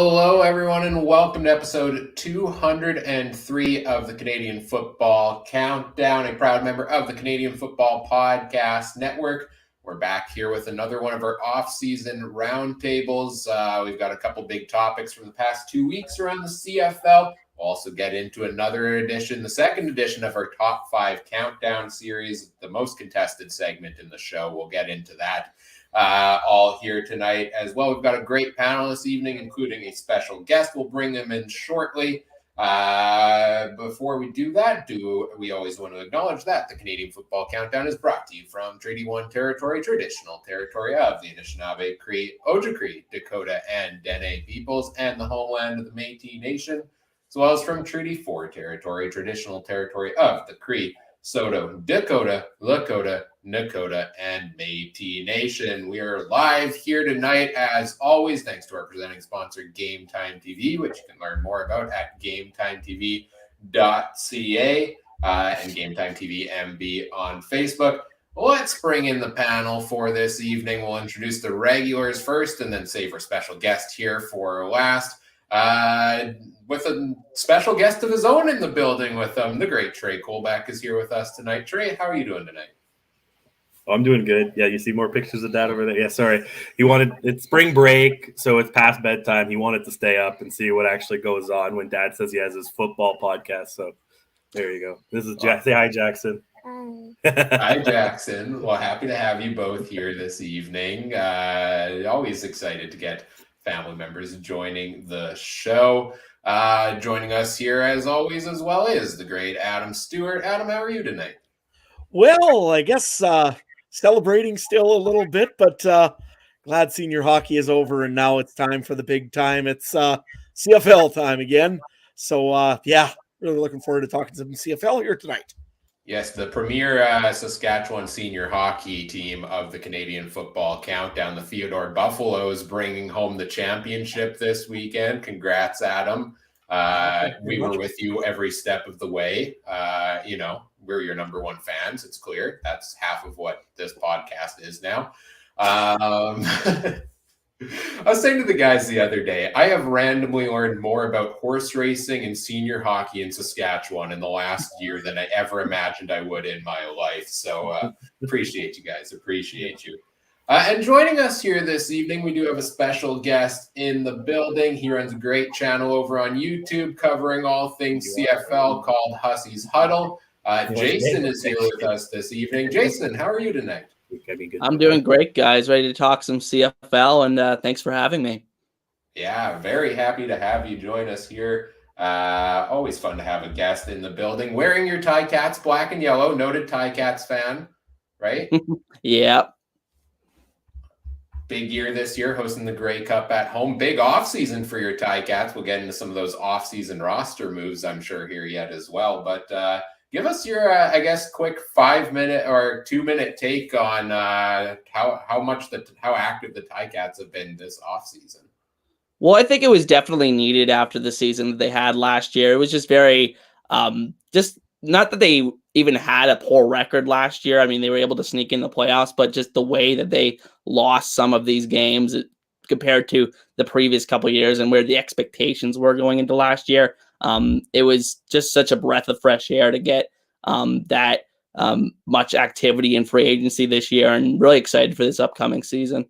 Hello, everyone, and welcome to episode 203 of the Canadian Football Countdown, a proud member of the Canadian Football Podcast Network. We're back here with another one of our off-season roundtables. We've got a couple big topics from the past 2 weeks around the CFL. We'll also get into another edition, the second edition of our Top 5 Countdown series, the most contested segment in the show. We'll get into that. All here tonight as well. We've got a great panel this evening, including a special guest. We'll bring them in shortly. Before we do that, we always want to acknowledge that the Canadian Football Countdown is brought to you from Treaty 1 territory, traditional territory of the Anishinaabe, Cree, Ojibwe, Dakota, and Dene peoples, and the homeland of the Métis Nation, as well as from Treaty 4 territory, traditional territory of the Cree, Saulteaux, Dakota, Lakota, Nakota, and Métis Nation. We are live here tonight, as always, thanks to our presenting sponsor, Game Time TV, which you can learn more about at GameTimeTV.ca and Game Time TV MB on Facebook. Let's bring in the panel for this evening. We'll introduce the regulars first and then save our special guest here for last. With a special guest of his own in the building with the great Trey Colback is here with us tonight. Trey, how are you doing tonight? Oh, I'm doing good. Yeah, you see more pictures of Dad over there? Yeah, sorry. It's spring break, so it's past bedtime. He wanted to stay up and see what actually goes on when Dad says he has his football podcast. So there you go. This is Jack. Say hi, Jackson. Hi, Jackson. Well, happy to have you both here this evening. Always excited to get family members joining the show. Joining us here, as always, as well, is the great Adam Stewart. Adam, how are you tonight? Well, I guess celebrating still a little bit, but glad senior hockey is over and now it's time for the big time. It's CFL time again. So, yeah, really looking forward to talking some CFL here tonight. Yes, the premier Saskatchewan senior hockey team of the Canadian Football Countdown, the Theodore Buffaloes, bringing home the championship this weekend. Congrats, Adam. We were with you every step of the way. We're your number one fans. It's clear. That's half of what this podcast is now. I was saying to the guys the other day, I have randomly learned more about horse racing and senior hockey in Saskatchewan in the last year than I ever imagined I would in my life. So appreciate you guys. Appreciate you. And joining us here this evening, we do have a special guest in the building. He runs a great channel over on YouTube covering all things CFL called Hussey's Huddle. Jason is here with us this evening. Jason, how are you tonight? I'm doing great, guys. Ready to talk some CFL, and thanks for having me. Yeah, very happy to have you join us here. Always fun to have a guest in the building. Wearing your Ticats black and yellow, noted Ticats fan, right? Yeah. Big year this year, hosting the Grey Cup at home. Big offseason for your Ticats. We'll get into some of those offseason roster moves, I'm sure, here yet as well. But give us your, quick 5-minute or 2-minute take on how active the Ticats have been this offseason. Well, I think it was definitely needed after the season that they had last year. It was just very, just not that they even had a poor record last year. I mean, they were able to sneak in the playoffs, but just the way that they lost some of these games compared to the previous couple of years and where the expectations were going into last year. It was just such a breath of fresh air to get that much activity in free agency this year, and really excited for this upcoming season.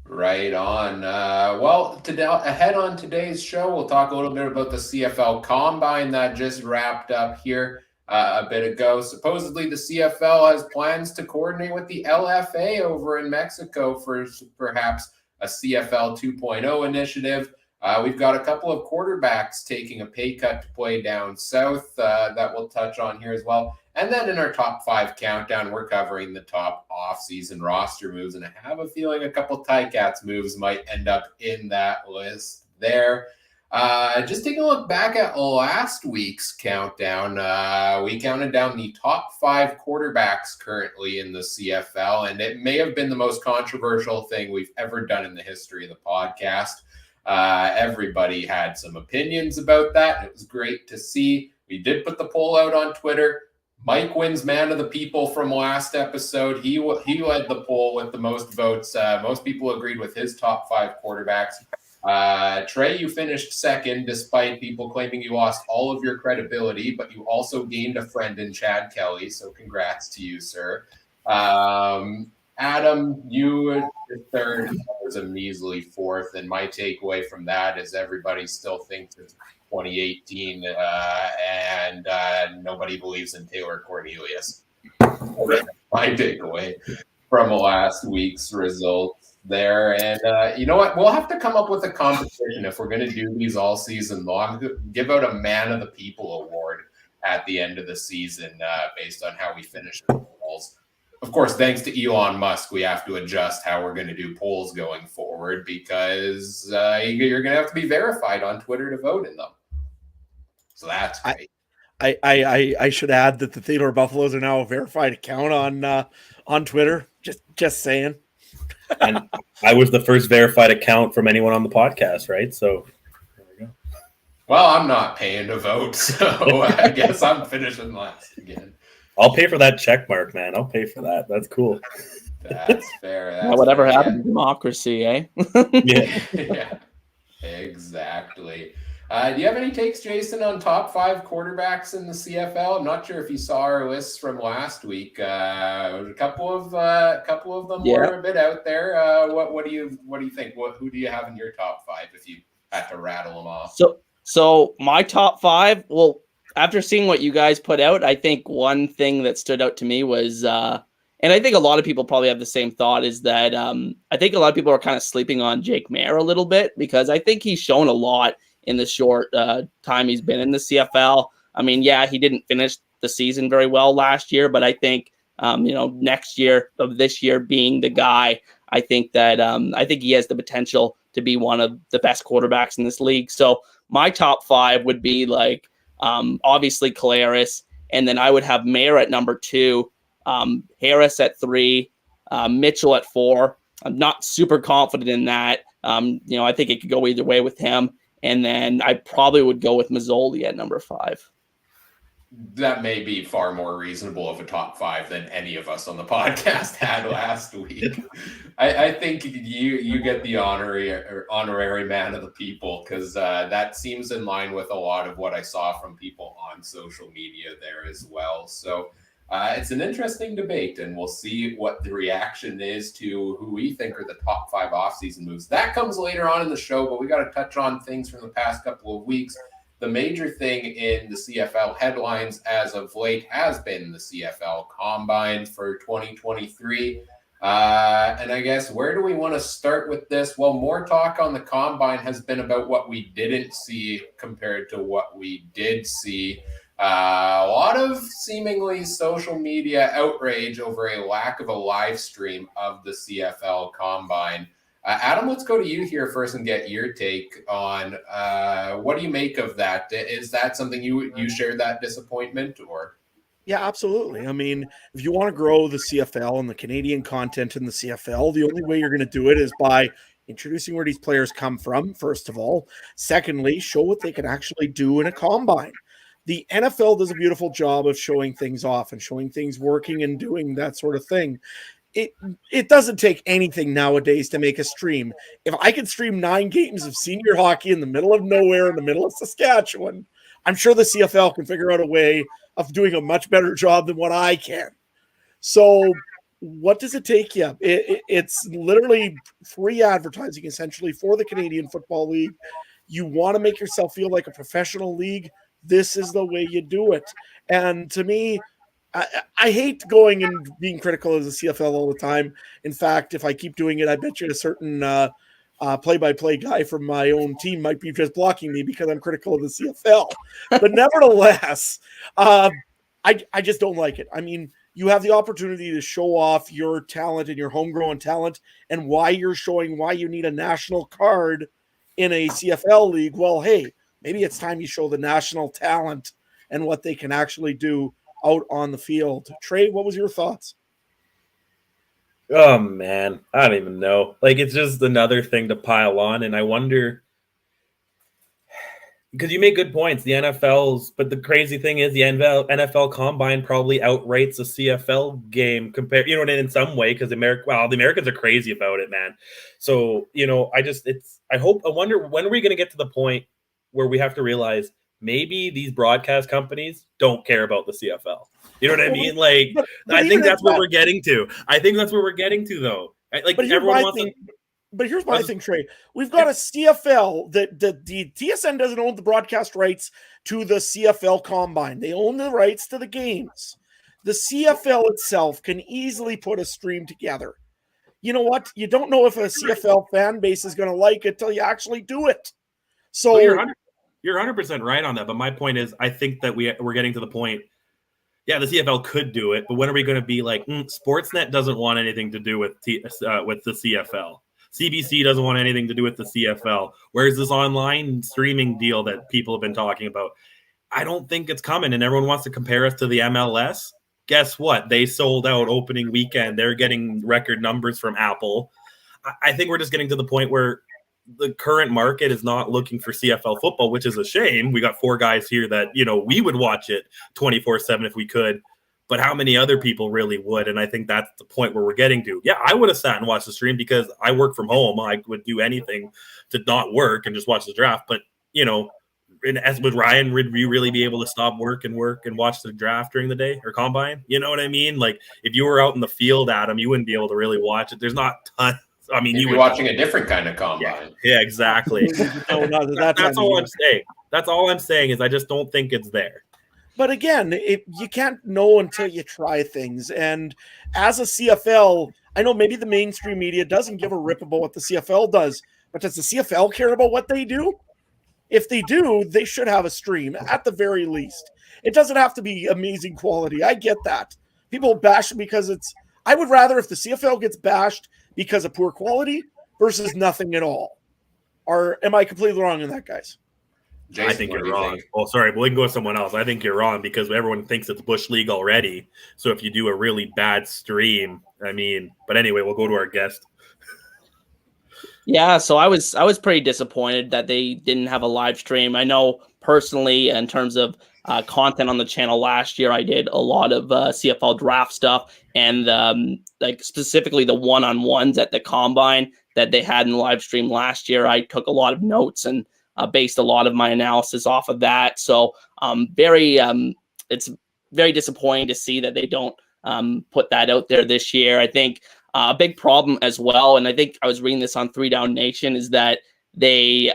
Right on. Ahead on today's show, we'll talk a little bit about the CFL Combine that just wrapped up here a bit ago. Supposedly, the CFL has plans to coordinate with the LFA over in Mexico for perhaps a CFL 2.0 initiative. We've got a couple of quarterbacks taking a pay cut to play down south that we'll touch on here as well. And then in our top 5 countdown, we're covering the top off-season roster moves. And I have a feeling a couple Ticats moves might end up in that list there. Just taking a look back at last week's countdown, we counted down the top 5 quarterbacks currently in the CFL. And it may have been the most controversial thing we've ever done in the history of the podcast. Everybody had some opinions about that. It was great to see. We did put the poll out on Twitter. Mike wins man of the people from last episode. He led the poll with the most votes. Most people agreed with his top 5 quarterbacks. Trey, you finished second despite people claiming you lost all of your credibility, but you also gained a friend in Chad Kelly, so congrats to you, sir. Adam, you were third. I was a measly fourth, and my takeaway from that is everybody still thinks it's 2018, and nobody believes in Taylor Cornelius. My takeaway from last week's results there. And you know what? We'll have to come up with a competition if we're going to do these all season long. Give out a Man of the People award at the end of the season based on how we finish the polls. Of course, thanks to Elon Musk, we have to adjust how we're going to do polls going forward because you're going to have to be verified on Twitter to vote in them. So that's great. I should add that the Theodore Buffaloes are now a verified account on Twitter. Just saying. And I was the first verified account from anyone on the podcast, right? So there we go. Well, I'm not paying to vote, so I guess I'm finishing last again. I'll pay for that check mark, man. I'll pay for that. That's cool. That's fair. That's whatever fair. happened to democracy, eh? Yeah, exactly. Do you have any takes, Jason, on top 5 quarterbacks in the CFL? I'm not sure if you saw our lists from last week. A couple of them were a bit out there. What do you think? Who do you have in your top 5 if you had to rattle them off? So my top 5. Well, after seeing what you guys put out, I think one thing that stood out to me was, and I think a lot of people probably have the same thought, is that I think a lot of people are kind of sleeping on Jake Maier a little bit because I think he's shown a lot in the short time he's been in the CFL. I mean, yeah, he didn't finish the season very well last year, but I think, next year of this year being the guy, I think that I think he has the potential to be one of the best quarterbacks in this league. So my top 5 would be obviously Collaros, and then I would have Maier at number 2, Harris at 3, Mitchell at 4. I'm not super confident in that. I think it could go either way with him. And then I probably would go with Mazzoli at number 5. That may be far more reasonable of a top 5 than any of us on the podcast had last week. I think you get the honorary Man of the People because that seems in line with a lot of what I saw from people on social media there as well. So it's an interesting debate, and we'll see what the reaction is to who we think are the top 5 offseason moves. That comes later on in the show, but we got to touch on things from the past couple of weeks. The major thing in the CFL headlines as of late has been the CFL Combine for 2023. And I guess, where do we want to start with this? Well, more talk on the Combine has been about what we didn't see compared to what we did see. A lot of seemingly social media outrage over a lack of a live stream of the CFL Combine. Adam, let's go to you here first and get your take on what do you make of that? Is that something you share that disappointment or? Yeah, absolutely. I mean, if you want to grow the CFL and the Canadian content in the CFL, the only way you're going to do it is by introducing where these players come from, first of all. Secondly, show what they can actually do in a combine. The NFL does a beautiful job of showing things off and showing things working and doing that sort of thing. It doesn't take anything nowadays to make a stream. If I could stream 9 games of senior hockey in the middle of nowhere, in the middle of Saskatchewan, I'm sure the CFL can figure out a way of doing a much better job than what I can. So what does it take you? It's literally free advertising, essentially, for the Canadian Football League. You want to make yourself feel like a professional league. This is the way you do it. And to me, I hate going and being critical of the CFL all the time. In fact, if I keep doing it, I bet you a certain play-by-play guy from my own team might be just blocking me because I'm critical of the CFL. But nevertheless, I just don't like it. I mean, you have the opportunity to show off your talent and your homegrown talent and why you're showing why you need a national card in a CFL league. Well, hey, maybe it's time you show the national talent and what they can actually do out on the field. Trey, what was your thoughts? Oh, man. I don't even know. It's just another thing to pile on. And I wonder, Because you make good points. The NFL's, but the crazy thing is the NFL Combine probably outrights a CFL game compared, in some way, because the Americans are crazy about it, man. So, I wonder, when are we going to get to the point where we have to realize maybe these broadcast companies don't care about the CFL? You know what I mean? Like, I think that's where we're getting to. I think that's where we're getting to, though. Like, everyone wants to. But here's my thing, Trey. We've got a CFL that the TSN doesn't own the broadcast rights to the CFL Combine. They own the rights to the games. The CFL itself can easily put a stream together. You know what? You don't know if a CFL fan base is going to like it till you actually do it. So you're 100% right on that. But my point is, I think that we're getting to the point. Yeah, the CFL could do it, but when are we going to be like, Sportsnet doesn't want anything to do with the CFL? CBC doesn't want anything to do with the CFL. Where's this online streaming deal that people have been talking about? I don't think it's coming, and everyone wants to compare us to the MLS. Guess what? They sold out opening weekend. They're getting record numbers from Apple. I think we're just getting to the point where the current market is not looking for CFL football, which is a shame. We got 4 guys here that, we would watch it 24/7 if we could. But how many other people really would? And I think that's the point where we're getting to. Yeah, I would have sat and watched the stream because I work from home. I would do anything to not work and just watch the draft. But, as with Ryan, would you really be able to stop work and watch the draft during the day or combine? You know what I mean? Like, if you were out in the field, Adam, you wouldn't be able to really watch it. There's not tons. I mean, you'd be watching a different kind of combine. Yeah, exactly. That's all I'm saying. That's all I'm saying is I just don't think it's there. But again, you can't know until you try things. And as a CFL, I know maybe the mainstream media doesn't give a rip about what the CFL does, but does the CFL care about what they do? If they do, they should have a stream at the very least. It doesn't have to be amazing quality. I get that. People bash it because I would rather if the CFL gets bashed because of poor quality versus nothing at all. Or am I completely wrong in that, guys? Jason, I think you're wrong. Oh, sorry, but we can go with someone else. I think you're wrong because everyone thinks it's Bush League already. So if you do a really bad stream, but anyway, we'll go to our guest. Yeah, so I was pretty disappointed that they didn't have a live stream. I know personally, in terms of content on the channel last year, I did a lot of CFL draft stuff and like specifically the one-on-ones at the combine that they had in the live stream last year. I took a lot of notes and based a lot of my analysis off of that. So it's very disappointing to see that they don't put that out there this year. I think a big problem as well, and I think I was reading this on 3 Down Nation, is that they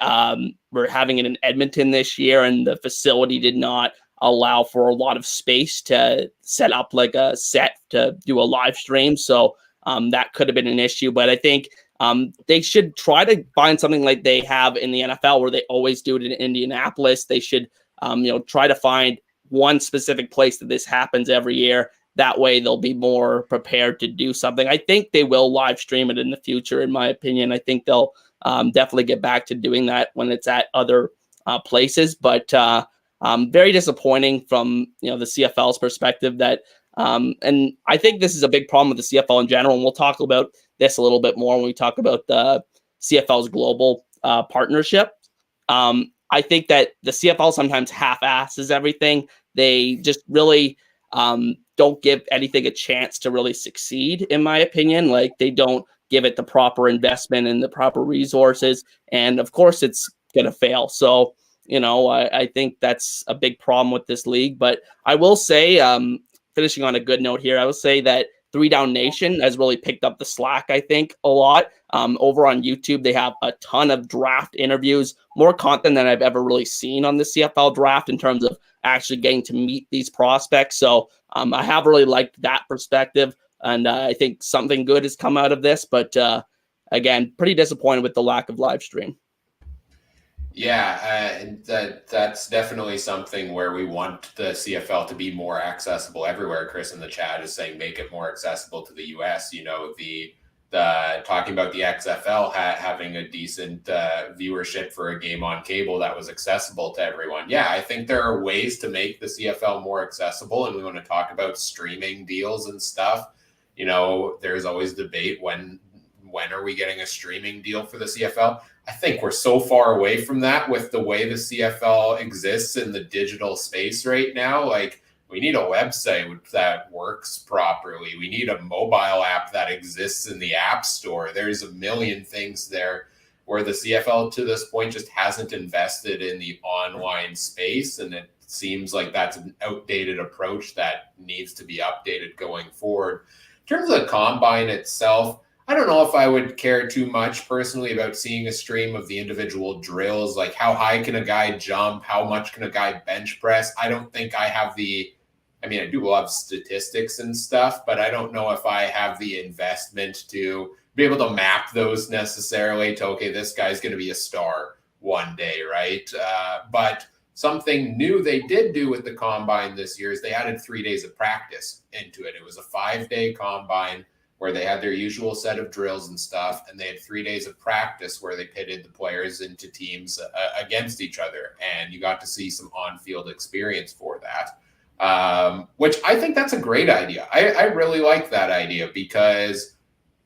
were having it in Edmonton this year, and the facility did not allow for a lot of space to set up like a set to do a live stream. So that could have been an issue, but I think they should try to find something like they have in the NFL where they always do it in Indianapolis. They should, try to find one specific place that this happens every year. That way they'll be more prepared to do something. I think they will live stream it in the future, in my opinion. I think they'll definitely get back to doing that when it's at other places. But very disappointing from, the CFL's perspective that, and I think this is a big problem with the CFL in general. And we'll talk about this a little bit more when we talk about the CFL's global partnership. I think that the CFL sometimes half-asses everything. They just really don't give anything a chance to really succeed, in my opinion. Like, they don't give it the proper investment and the proper resources. And of course it's going to fail. So, I think that's a big problem with this league. But I will say, finishing on a good note here, I will say that 3 Down Nation has really picked up the slack, I think, a lot. Over on YouTube, they have a ton of draft interviews, more content than I've ever really seen on the CFL draft in terms of actually getting to meet these prospects. So I have really liked that perspective, and I think something good has come out of this. But again, pretty disappointed with the lack of live stream. Yeah, that's definitely something where we want the CFL to be more accessible everywhere. Chris in the chat is saying make it more accessible to the US. The talking about the XFL having a decent viewership for a game on cable that was accessible to everyone. Yeah, I think there are ways to make the CFL more accessible, and we want to talk about streaming deals and stuff. There's always debate when when are we getting a streaming deal for the CFL? I think we're so far away from that with the way the CFL exists in the digital space right now. Like, we need a website that works properly. We need a mobile app that exists in the App Store. There's a million things there where the CFL to this point just hasn't invested in the online space. And it seems like that's an outdated approach that needs to be updated going forward. In terms of the combine itself, I don't know if I would care too much personally about seeing a stream of the individual drills, like how high can a guy jump, how much can a guy bench press. I don't think I have I do love statistics and stuff, but I don't know if I have the investment to be able to map those necessarily to, okay, this guy's going to be a star one day, right? But something new they did do with the combine this year is they added 3 days of practice into it. It was a 5-day combine where they had their usual set of drills and stuff, and they had 3 days of practice where they pitted the players into teams against each other, and you got to see some on-field experience for that, which I think that's a great idea. I really like that idea because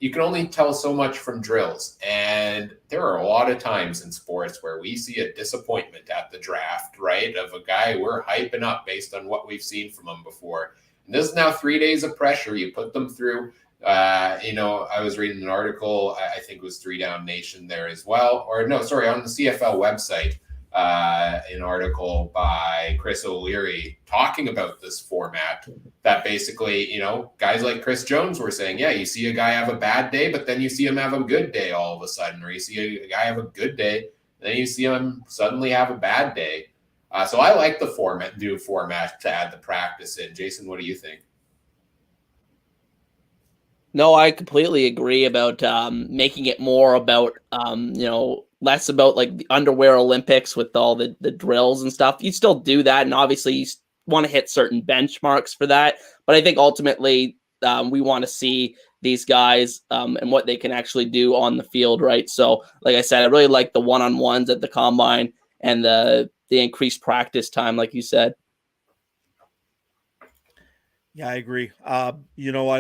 you can only tell so much from drills. And there are a lot of times in sports where we see a disappointment at the draft, right? Of a guy we're hyping up based on what we've seen from him before. And this is now 3 days of pressure. You put them through, I was reading an article, I think it was 3 Down Nation there as well. On the CFL website, an article by Chris O'Leary talking about this format that basically, guys like Chris Jones were saying, yeah, you see a guy have a bad day, but then you see him have a good day all of a sudden, or you see a guy have a good day, then you see him suddenly have a bad day. So I like the new format to add the practice in. Jason, what do you think? No, I completely agree about making it more about, less about like the underwear Olympics with all the drills and stuff. You still do that, and obviously you want to hit certain benchmarks for that. But I think ultimately we want to see these guys and what they can actually do on the field, right? So, like I said, I really like the one-on-ones at the combine and the increased practice time, like you said. Yeah, I agree. I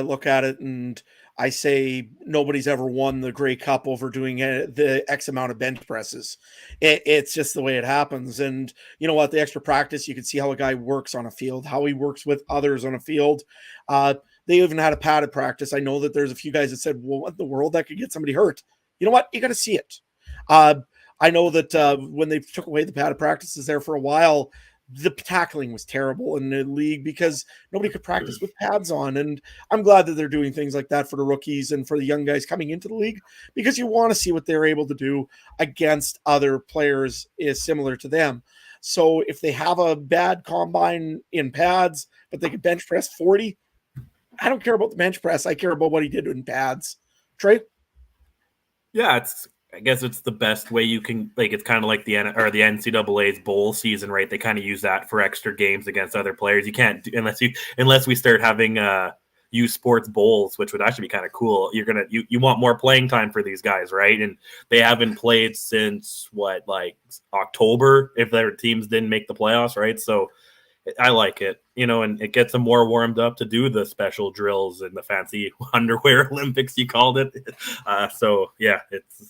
look at it and I say nobody's ever won the Grey Cup over doing the X amount of bench presses. It's just the way it happens. And you know what? The extra practice, you can see how a guy works on a field, how he works with others on a field. They even had a padded practice. I know that there's a few guys that said, well, what in the world, that could get somebody hurt? You know what? You got to see it. I know that when they took away the padded practices there for a while, the tackling was terrible in the league because nobody could practice with pads on. And I'm glad that they're doing things like that for the rookies and for the young guys coming into the league, because you want to see what they're able to do against other players is similar to them. So if they have a bad combine in pads, but they could bench press 40, I don't care about the bench press. I care about what he did in pads. Trey? Yeah, I guess it's the best way you can, like, it's kind of like the NCAA's bowl season, right? They kind of use that for extra games against other players. You can't do, unless we start having U Sports bowls, which would actually be kind of cool. You want more playing time for these guys, right? And they haven't played since October if their teams didn't make the playoffs, right? So I like it, and it gets them more warmed up to do the special drills and the fancy underwear Olympics, you called it. So yeah,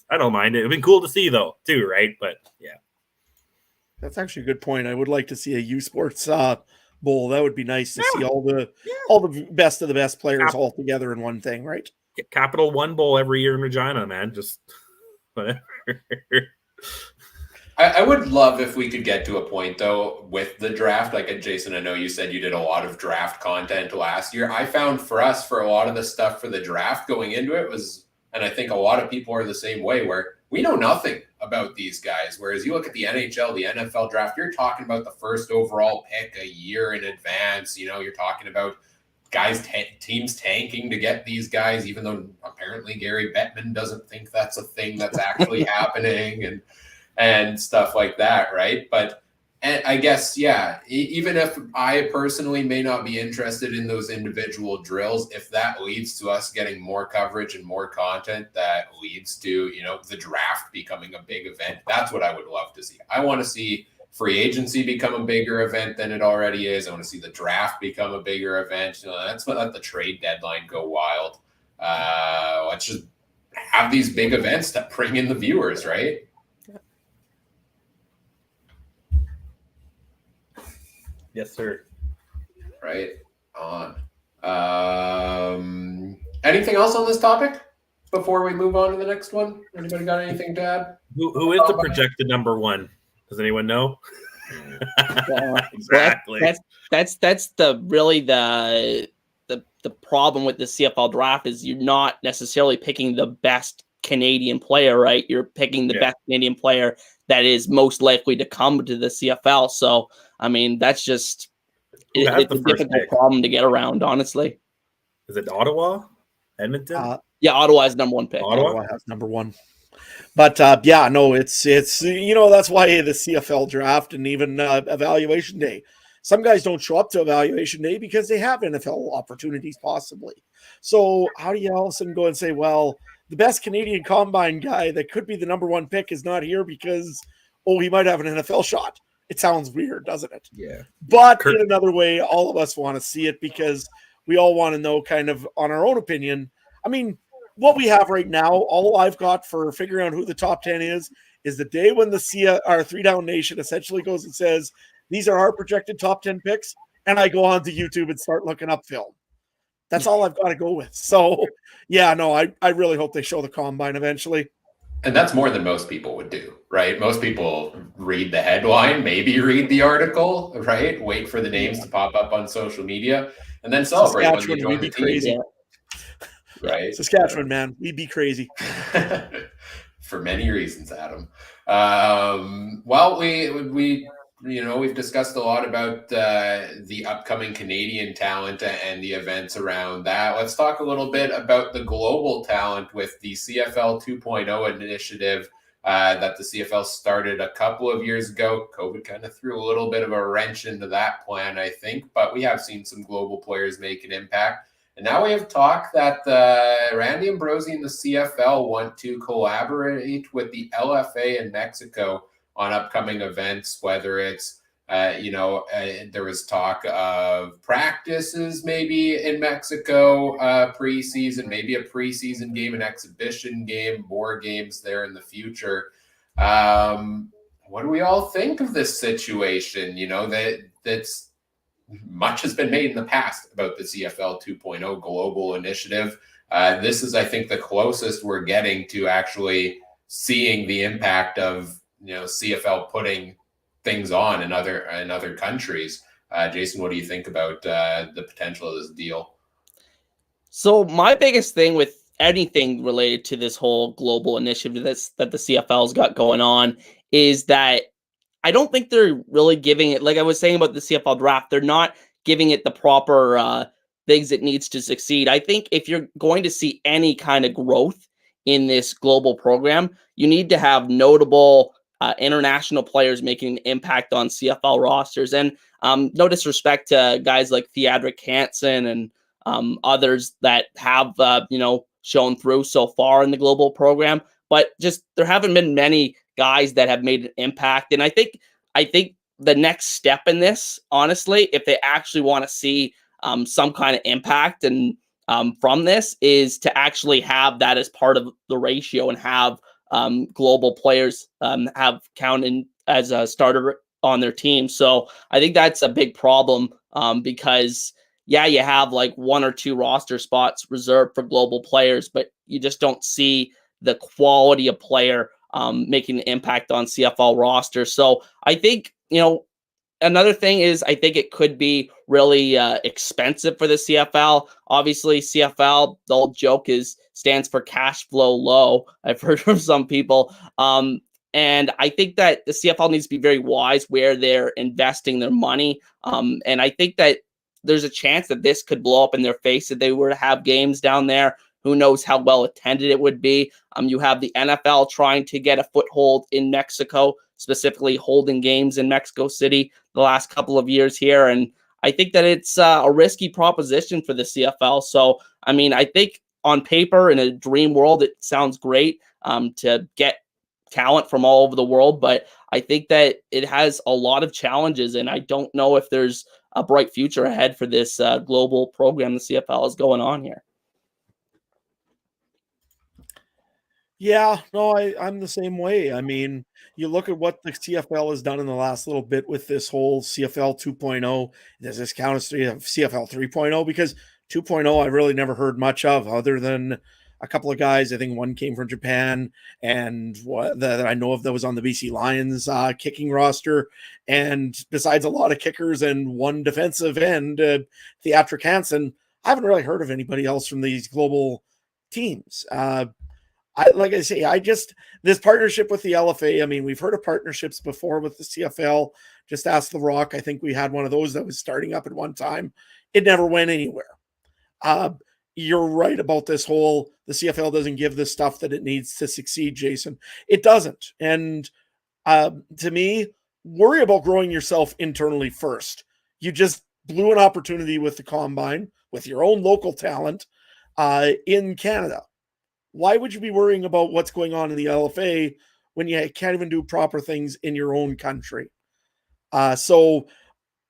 I don't mind it. It'd been cool to see though, too, right? But yeah, that's actually a good point. I would like to see a U Sports bowl. That would be nice to see all the best of the best players all together in one thing, right? Capital One Bowl every year in Regina, man. Just whatever. I would love if we could get to a point, though, with the draft. Like, Jason, I know you said you did a lot of draft content last year. I found for a lot of the stuff for the draft going into it was, and I think a lot of people are the same way, where we know nothing about these guys. Whereas you look at the NHL, the NFL draft, you're talking about the first overall pick a year in advance. You're talking about guys, teams tanking to get these guys, even though apparently Gary Bettman doesn't think that's a thing that's actually happening. And stuff like that, right? But I guess, yeah, even if I personally may not be interested in those individual drills, if that leads to us getting more coverage and more content that leads to, the draft becoming a big event, that's what I would love to see. I want to see free agency become a bigger event than it already is. I want to see the draft become a bigger event. That's what let the trade deadline go wild. Let's just have these big events that bring in the viewers, right? Yes, sir. Right on. Anything else on this topic before we move on to the next one? Anybody got anything to add? Who is the projected number one? Does anyone know? Exactly. That's the really the problem with the CFL draft is you're not necessarily picking the best Canadian player, right? You're picking the best Canadian player that is most likely to come to the CFL. So, I mean, that's just it's a difficult problem to get around, honestly. Is it Ottawa? Edmonton? Yeah, Ottawa is number one pick. Ottawa has number one. But it's that's why the CFL draft and even evaluation day. Some guys don't show up to evaluation day because they have NFL opportunities possibly. So how do you all of a sudden go and say, well, the best Canadian combine guy that could be the number one pick is not here because, he might have an NFL shot. It sounds weird, doesn't it? Yeah. But in another way, all of us want to see it because we all want to know kind of on our own opinion. I mean, what we have right now, all I've got for figuring out who the top 10 is the day when our 3 Down Nation essentially goes and says, these are our projected top 10 picks. And I go on to YouTube and start looking up film. That's all I've got to go with. So, I really hope they show the combine eventually. And that's more than most people would do, right? Most people read the headline, maybe read the article, right? Wait for the names to pop up on social media and then celebrate when they join the team. Crazy. Right. Saskatchewan, man, we'd be crazy. For many reasons, Adam. Well, we've discussed a lot about the upcoming Canadian talent and the events around that. Let's talk a little bit about the global talent with the CFL 2.0 initiative that the CFL started a couple of years ago. COVID kind of threw a little bit of a wrench into that plan, I think, but we have seen some global players make an impact. And now we have talk that Randy Ambrosie and the CFL want to collaborate with the LFA in Mexico on upcoming events, whether it's, there was talk of practices maybe in Mexico preseason, maybe a preseason game, an exhibition game, more games there in the future. What do we all think of this situation? That's much has been made in the past about the CFL 2.0 global initiative. This is, I think, the closest we're getting to actually seeing the impact of CFL putting things on in other countries. Jason, what do you think about the potential of this deal? So my biggest thing with anything related to this whole global initiative that the CFL's got going on is that I don't think they're really giving it, like I was saying about the CFL draft, they're not giving it the proper things it needs to succeed. I think if you're going to see any kind of growth in this global program, you need to have notable international players making an impact on CFL rosters. And no disrespect to guys like Theodric Hansen and others that have, shown through so far in the global program, but just there haven't been many guys that have made an impact. And I think the next step in this, honestly, if they actually want to see some kind of impact and from this, is to actually have that as part of the ratio and have global players have counted as a starter on their team. So I think that's a big problem because you have like 1 or 2 roster spots reserved for global players, but you just don't see the quality of player making an impact on CFL roster. So I think, another thing is I think it could be really expensive for the CFL. Obviously, CFL, the old joke stands for cash flow low. I've heard from some people. And I think that the CFL needs to be very wise where they're investing their money. And I think that there's a chance that this could blow up in their face if they were to have games down there. Who knows how well attended it would be. You have the NFL trying to get a foothold in Mexico, specifically holding games in Mexico City the last couple of years here. And I think that it's a risky proposition for the CFL. So, I mean, I think on paper, in a dream world, it sounds great to get talent from all over the world. But I think that it has a lot of challenges. And I don't know if there's a bright future ahead for this global program the CFL is going on here. Yeah, no, I'm the same way. I mean, you look at what the CFL has done in the last little bit with this whole CFL 2.0. Does this count as CFL 3.0? Because 2.0, I really never heard much of other than a couple of guys. I think one came from Japan and what that I know of that was on the BC Lions kicking roster. And besides a lot of kickers and one defensive end, Theatric Hansen, I haven't really heard of anybody else from these global teams. Like I say, this partnership with the LFA. I mean, we've heard of partnerships before with the CFL. Just ask the Rock. I think we had one of those that was starting up at one time. It never went anywhere. Uh, you're right about this whole the CFL doesn't give the stuff that it needs to succeed, Jason. It doesn't. And to me, worry about growing yourself internally first. You just blew an opportunity with the combine with your own local talent in Canada. Why would you be worrying about what's going on in the LFA when you can't even do proper things in your own country? So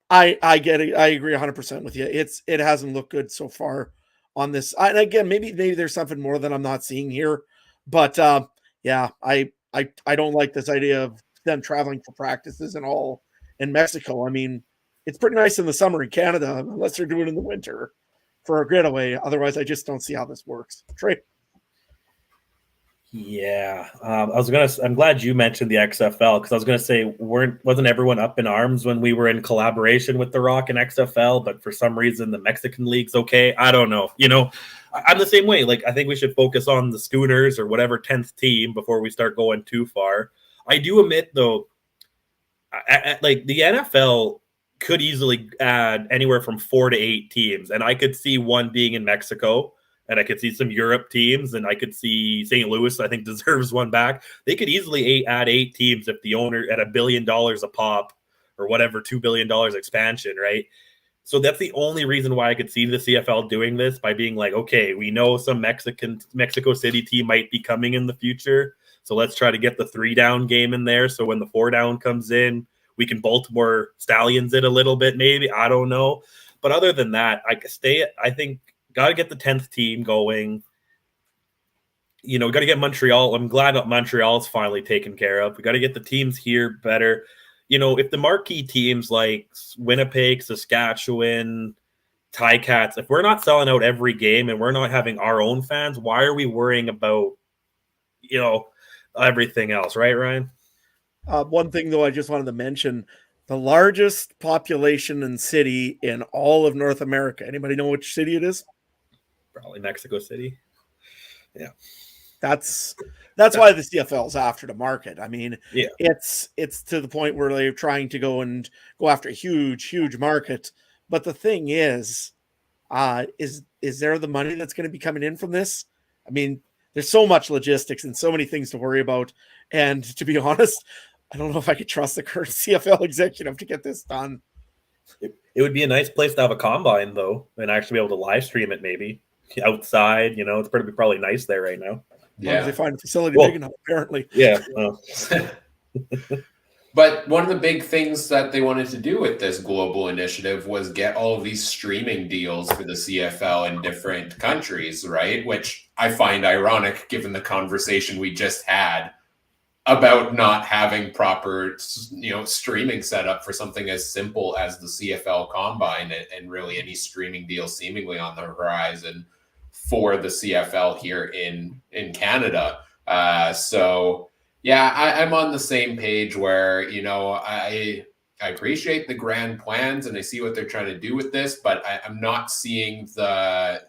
I get it. I agree 100% with you. It hasn't looked good so far on this. And again, maybe there's something more that I'm not seeing here, but yeah, I don't like this idea of them traveling for practices and all in Mexico. I mean, it's pretty nice in the summer in Canada, unless they're doing it in the winter for a getaway. Otherwise, I just don't see how this works. Trey. Yeah, I'm glad you mentioned the XFL because I was gonna say wasn't everyone up in arms when we were in collaboration with the Rock and XFL, but for some reason the Mexican league's okay. I don't know. I'm the same way. Like I think we should focus on the Schooners or whatever 10th team before we start going too far. I do admit though, like the NFL could easily add anywhere from 4 to 8 teams, and I could see one being in Mexico. And I could see some Europe teams, and I could see St. Louis, I think, deserves one back. They could easily add 8 teams if the owner at $1 billion a pop or whatever, $2 billion expansion, right? So that's the only reason why I could see the CFL doing this by being like, okay, we know some Mexico City team might be coming in the future. So let's try to get the 3-down game in there. So when the 4-down comes in, we can Baltimore Stallions it a little bit, maybe. I don't know. But other than that, I think, got to get the 10th team going. Got to get Montreal. I'm glad that Montreal's finally taken care of. We got to get the teams here better. If the marquee teams like Winnipeg, Saskatchewan, Ticats, if we're not selling out every game and we're not having our own fans, why are we worrying about, everything else, right, Ryan? One thing, though, I just wanted to mention, the largest population and city in all of North America. Anybody know which city it is? Probably Mexico City. Yeah. That's why the CFL is after the market. I mean, yeah, it's to the point where they're trying to go after a huge market. But the thing is there the money that's going to be coming in from this? I mean, there's so much logistics and so many things to worry about. And to be honest, I don't know if I could trust the current CFL executive to get this done. It would be a nice place to have a combine, though, and actually be able to live stream it maybe outside. It's probably nice there right now. Yeah, they find a facility big enough, apparently. Yeah. But one of the big things that they wanted to do with this global initiative was get all of these streaming deals for the CFL in different countries, right? Which I find ironic given the conversation we just had about not having proper, streaming setup for something as simple as the CFL Combine and really any streaming deal seemingly on the horizon for the CFL here in Canada. So yeah, I'm on the same page where, I appreciate the grand plans and I see what they're trying to do with this, but I'm not seeing the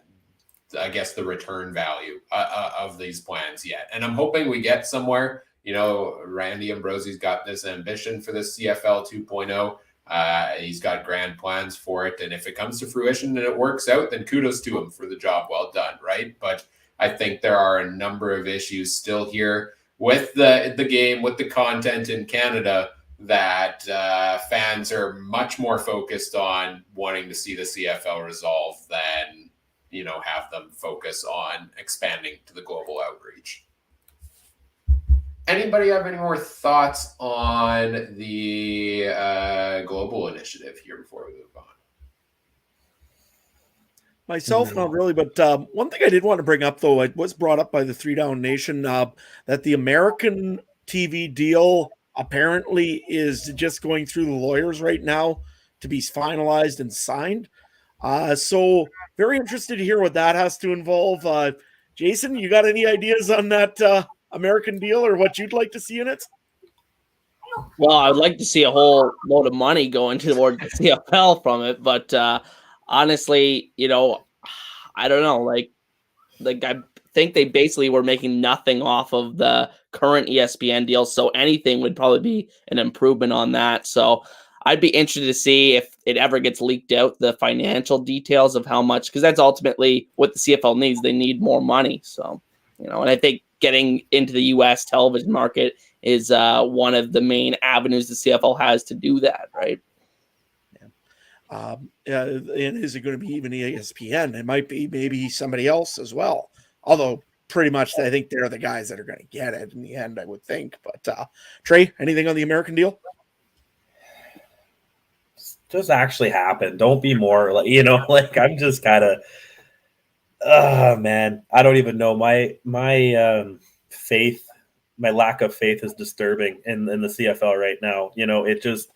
return value of these plans yet. And I'm hoping we get somewhere. Randy Ambrosie's got this ambition for this CFL 2.0. He's got grand plans for it. And if it comes to fruition and it works out, then kudos to him for the job well done, right? But I think there are a number of issues still here with the game, with the content in Canada that fans are much more focused on wanting to see the CFL resolve than, have them focus on expanding to the global outreach. Anybody have any more thoughts on the global initiative here before we move on? Myself, not really, but one thing I did want to bring up, though, it was brought up by the Three Down Nation that the American TV deal apparently is just going through the lawyers right now to be finalized and signed. So very interested to hear what that has to involve. Jason, you got any ideas on that American deal or what you'd like to see in it? Well, I'd like to see a whole load of money going toward the CFL from it, but honestly, I don't know. Like I think they basically were making nothing off of the current ESPN deal, so anything would probably be an improvement on that. So I'd be interested to see if it ever gets leaked out, the financial details of how much, because that's ultimately what the CFL needs. They need more money. So, and I think getting into the U.S. television market is one of the main avenues the CFL has to do that, right? And is it going to be even ESPN? It might be maybe somebody else as well. Although pretty much I think they're the guys that are going to get it in the end, I would think. But Trey, anything on the American deal? Just actually happen. Don't be more like I'm just kind of man, I don't even know. My faith, my lack of faith is disturbing in the CFL right now. It just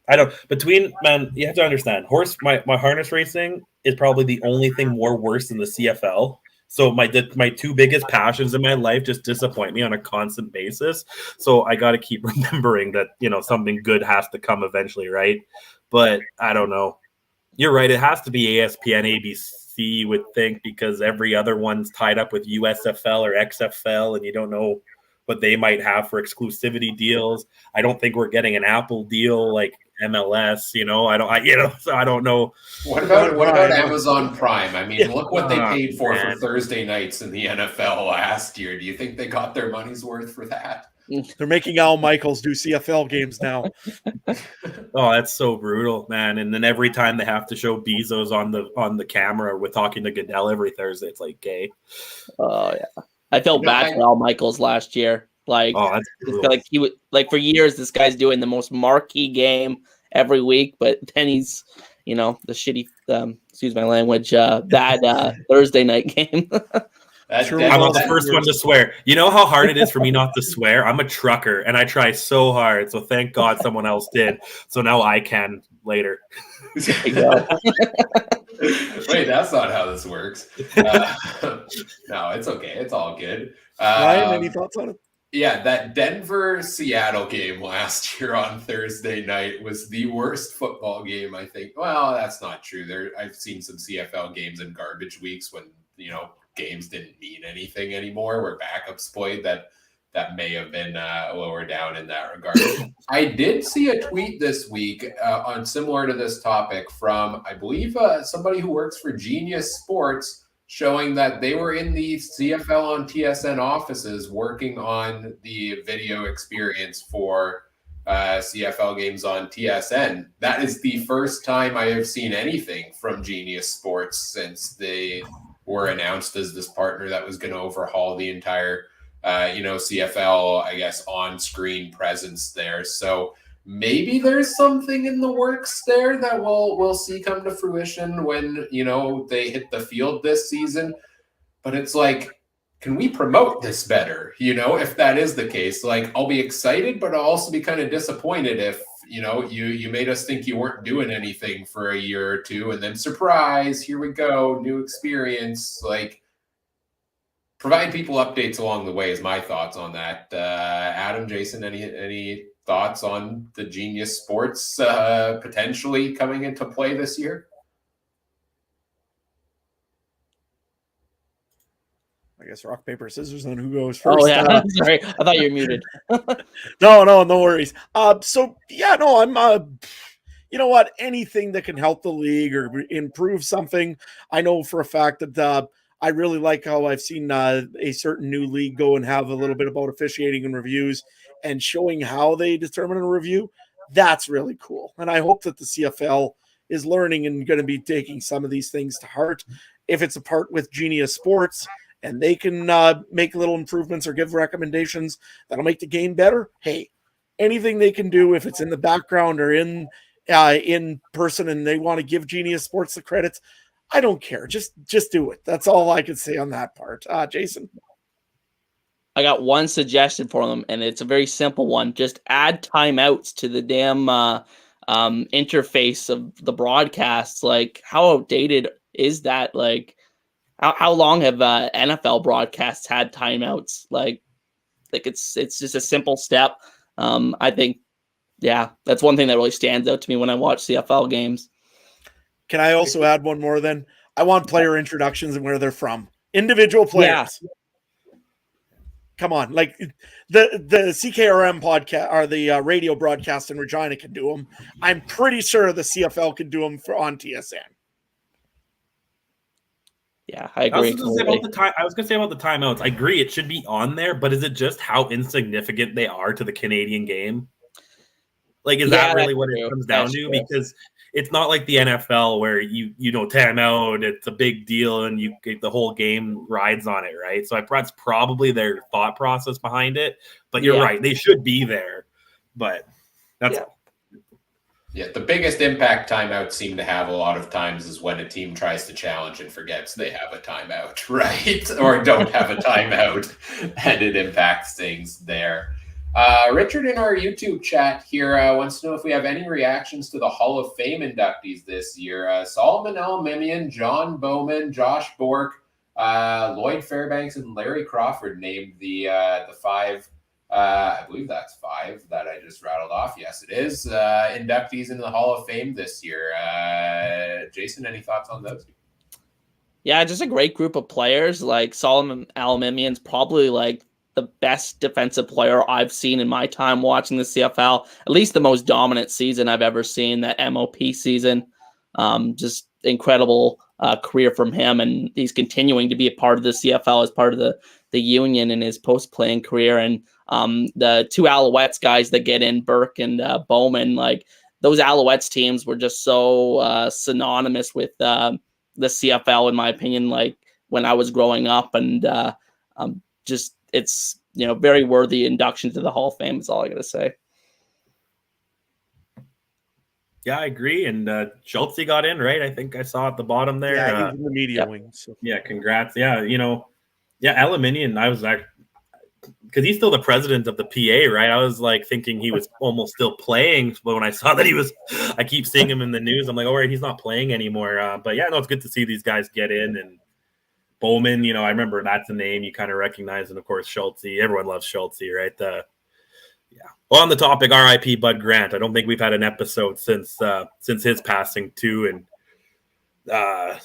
man, you have to understand, my harness racing is probably the only thing more worse than the CFL. So my two biggest passions in my life just disappoint me on a constant basis. So I got to keep remembering that, something good has to come eventually, right? But I don't know. You're right. It has to be ESPN, ABC, you would think, because every other one's tied up with USFL or XFL, and you don't know what they might have for exclusivity deals. I don't think we're getting an Apple deal like MLS, so I don't know. What about Amazon Prime? I mean, look what they paid for Thursday nights in the NFL last year. Do you think they got their money's worth for that? They're making Al Michaels do CFL games now. Oh, that's so brutal, man. And then every time they have to show Bezos on the camera with talking to Goodell every Thursday, it's like gay. Oh yeah. I felt bad for Al Michaels last year. That's he would for years this guy's doing the most marquee game every week, but then he's the shitty excuse my language, bad Thursday night game. I'm not the first one to swear. You know how hard it is for me not to swear? I'm a trucker and I try so hard. So thank God someone else did. So now I can later. Wait, that's not how this works. No, it's okay. It's all good. Ryan, any thoughts on it? Yeah, that Denver-Seattle game last year on Thursday night was the worst football game, I think. Well, that's not true. I've seen some CFL games in garbage weeks when, games didn't mean anything anymore, where backups played that may have been lower down in that regard. I did see a tweet this week on similar to this topic from, I believe, somebody who works for Genius Sports, showing that they were in the CFL on TSN offices working on the video experience for CFL games on TSN. That is the first time I have seen anything from Genius Sports since they were announced as this partner that was going to overhaul the entire, CFL, I guess, on-screen presence there. So maybe there's something in the works there that we'll see come to fruition when, they hit the field this season. But it's like, can we promote this better? If that is the case, I'll be excited, but I'll also be kind of disappointed if, you made us think you weren't doing anything for a year or two, and then surprise, here we go, new experience. Provide people updates along the way is my thoughts on that. Adam, Jason, any thoughts on the Genius Sports potentially coming into play this year? I guess rock, paper, scissors on who goes first. Oh, yeah. Sorry. I thought you were muted. No worries. I'm, you know what? Anything that can help the league or improve something. I know for a fact that I really like how I've seen a certain new league go and have a little bit about officiating and reviews and showing how they determine a review. That's really cool. And I hope that the CFL is learning and going to be taking some of these things to heart. If it's a part with Genius Sports, and they can make little improvements or give recommendations that'll make the game better, hey, anything they can do, if it's in the background or in in person and they want to give Genius Sports the credits, I don't care. Just do it. That's all I can say on that part. Jason? I got one suggestion for them, and it's a very simple one. Just add timeouts to the damn interface of the broadcasts. Like, how outdated is that? Like, how long have NFL broadcasts had timeouts? Like it's just a simple step. I think, yeah, that's one thing that really stands out to me when I watch CFL games. Can I also add one more then? I want player introductions and where they're from. Individual players. Yeah. Come on. Like the CKRM podcast or the radio broadcast in Regina can do them. I'm pretty sure the CFL can do them on TSN. Yeah, I agree. I was going to say about the timeouts. I agree. It should be on there, but is it just how insignificant they are to the Canadian game? Like, is that really what it comes down to? Because it's not like the NFL where you know timeout, it's a big deal, and the whole game rides on it, right? So that's probably their thought process behind it. But you're right; they should be there. But that's Yeah, the biggest impact timeouts seem to have a lot of times is when a team tries to challenge and forgets they have a timeout, right? Or don't have a timeout, and it impacts things there. Richard in our YouTube chat here wants to know if we have any reactions to the Hall of Fame inductees this year. Solomon Elimimian, John Bowman, Josh Bourque, Lloyd Fairbanks, and Larry Crawford named the five. I believe that's five that I just rattled off. Yes, it is. Inductees into the Hall of Fame this year. Jason, any thoughts on those? Yeah, just a great group of players. Like Solomon Elimimian's probably like the best defensive player I've seen in my time watching the CFL. At least the most dominant season I've ever seen, that MOP season. Just incredible career from him, and he's continuing to be a part of the CFL as part of the union in his post-playing career. And the two Alouettes guys that get in, Bourque and Bowman, like those Alouettes teams were just so synonymous with the CFL, in my opinion, like when I was growing up. And just, it's, very worthy induction to the Hall of Fame is all I got to say. Yeah, I agree. And Schultz got in, right? I think I saw at the bottom there. Yeah, he's in the media wing. So. Yeah, congrats. Yeah, Elimimian, I was actually, because he's still the president of the PA, right? I was like thinking he was almost still playing, but when I saw that I keep seeing him in the news. I'm like, all right, he's not playing anymore. But yeah, no, it's good to see these guys get in. And Bowman, I remember that's a name you kind of recognize. And of course, Schultz, everyone loves Schultz, right? Well, on the topic, RIP Bud Grant. I don't think we've had an episode since his passing too. And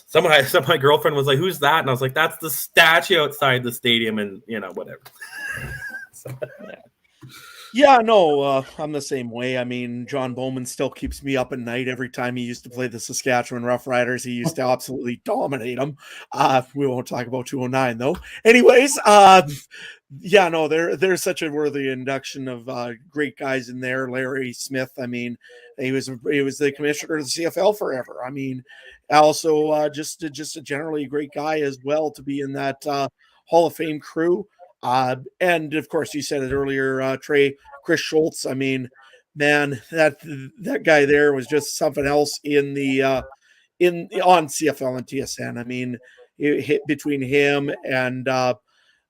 some of my girlfriend was like, "Who's that?" And I was like, "That's the statue outside the stadium." And whatever. Yeah, no, I'm the same way. I mean, John Bowman still keeps me up at night every time he used to play the Saskatchewan Roughriders. He used to absolutely dominate them. We won't talk about 209 though. Anyways, yeah, no, there's such a worthy induction of great guys in there. Larry Smith, I mean, he was the commissioner of the CFL forever. I mean, also just a generally great guy as well to be in that Hall of Fame crew. And of course, you said it earlier, Trey, Chris Schultz. I mean, man, that guy there was just something else on CFL and TSN. I mean, it hit between him and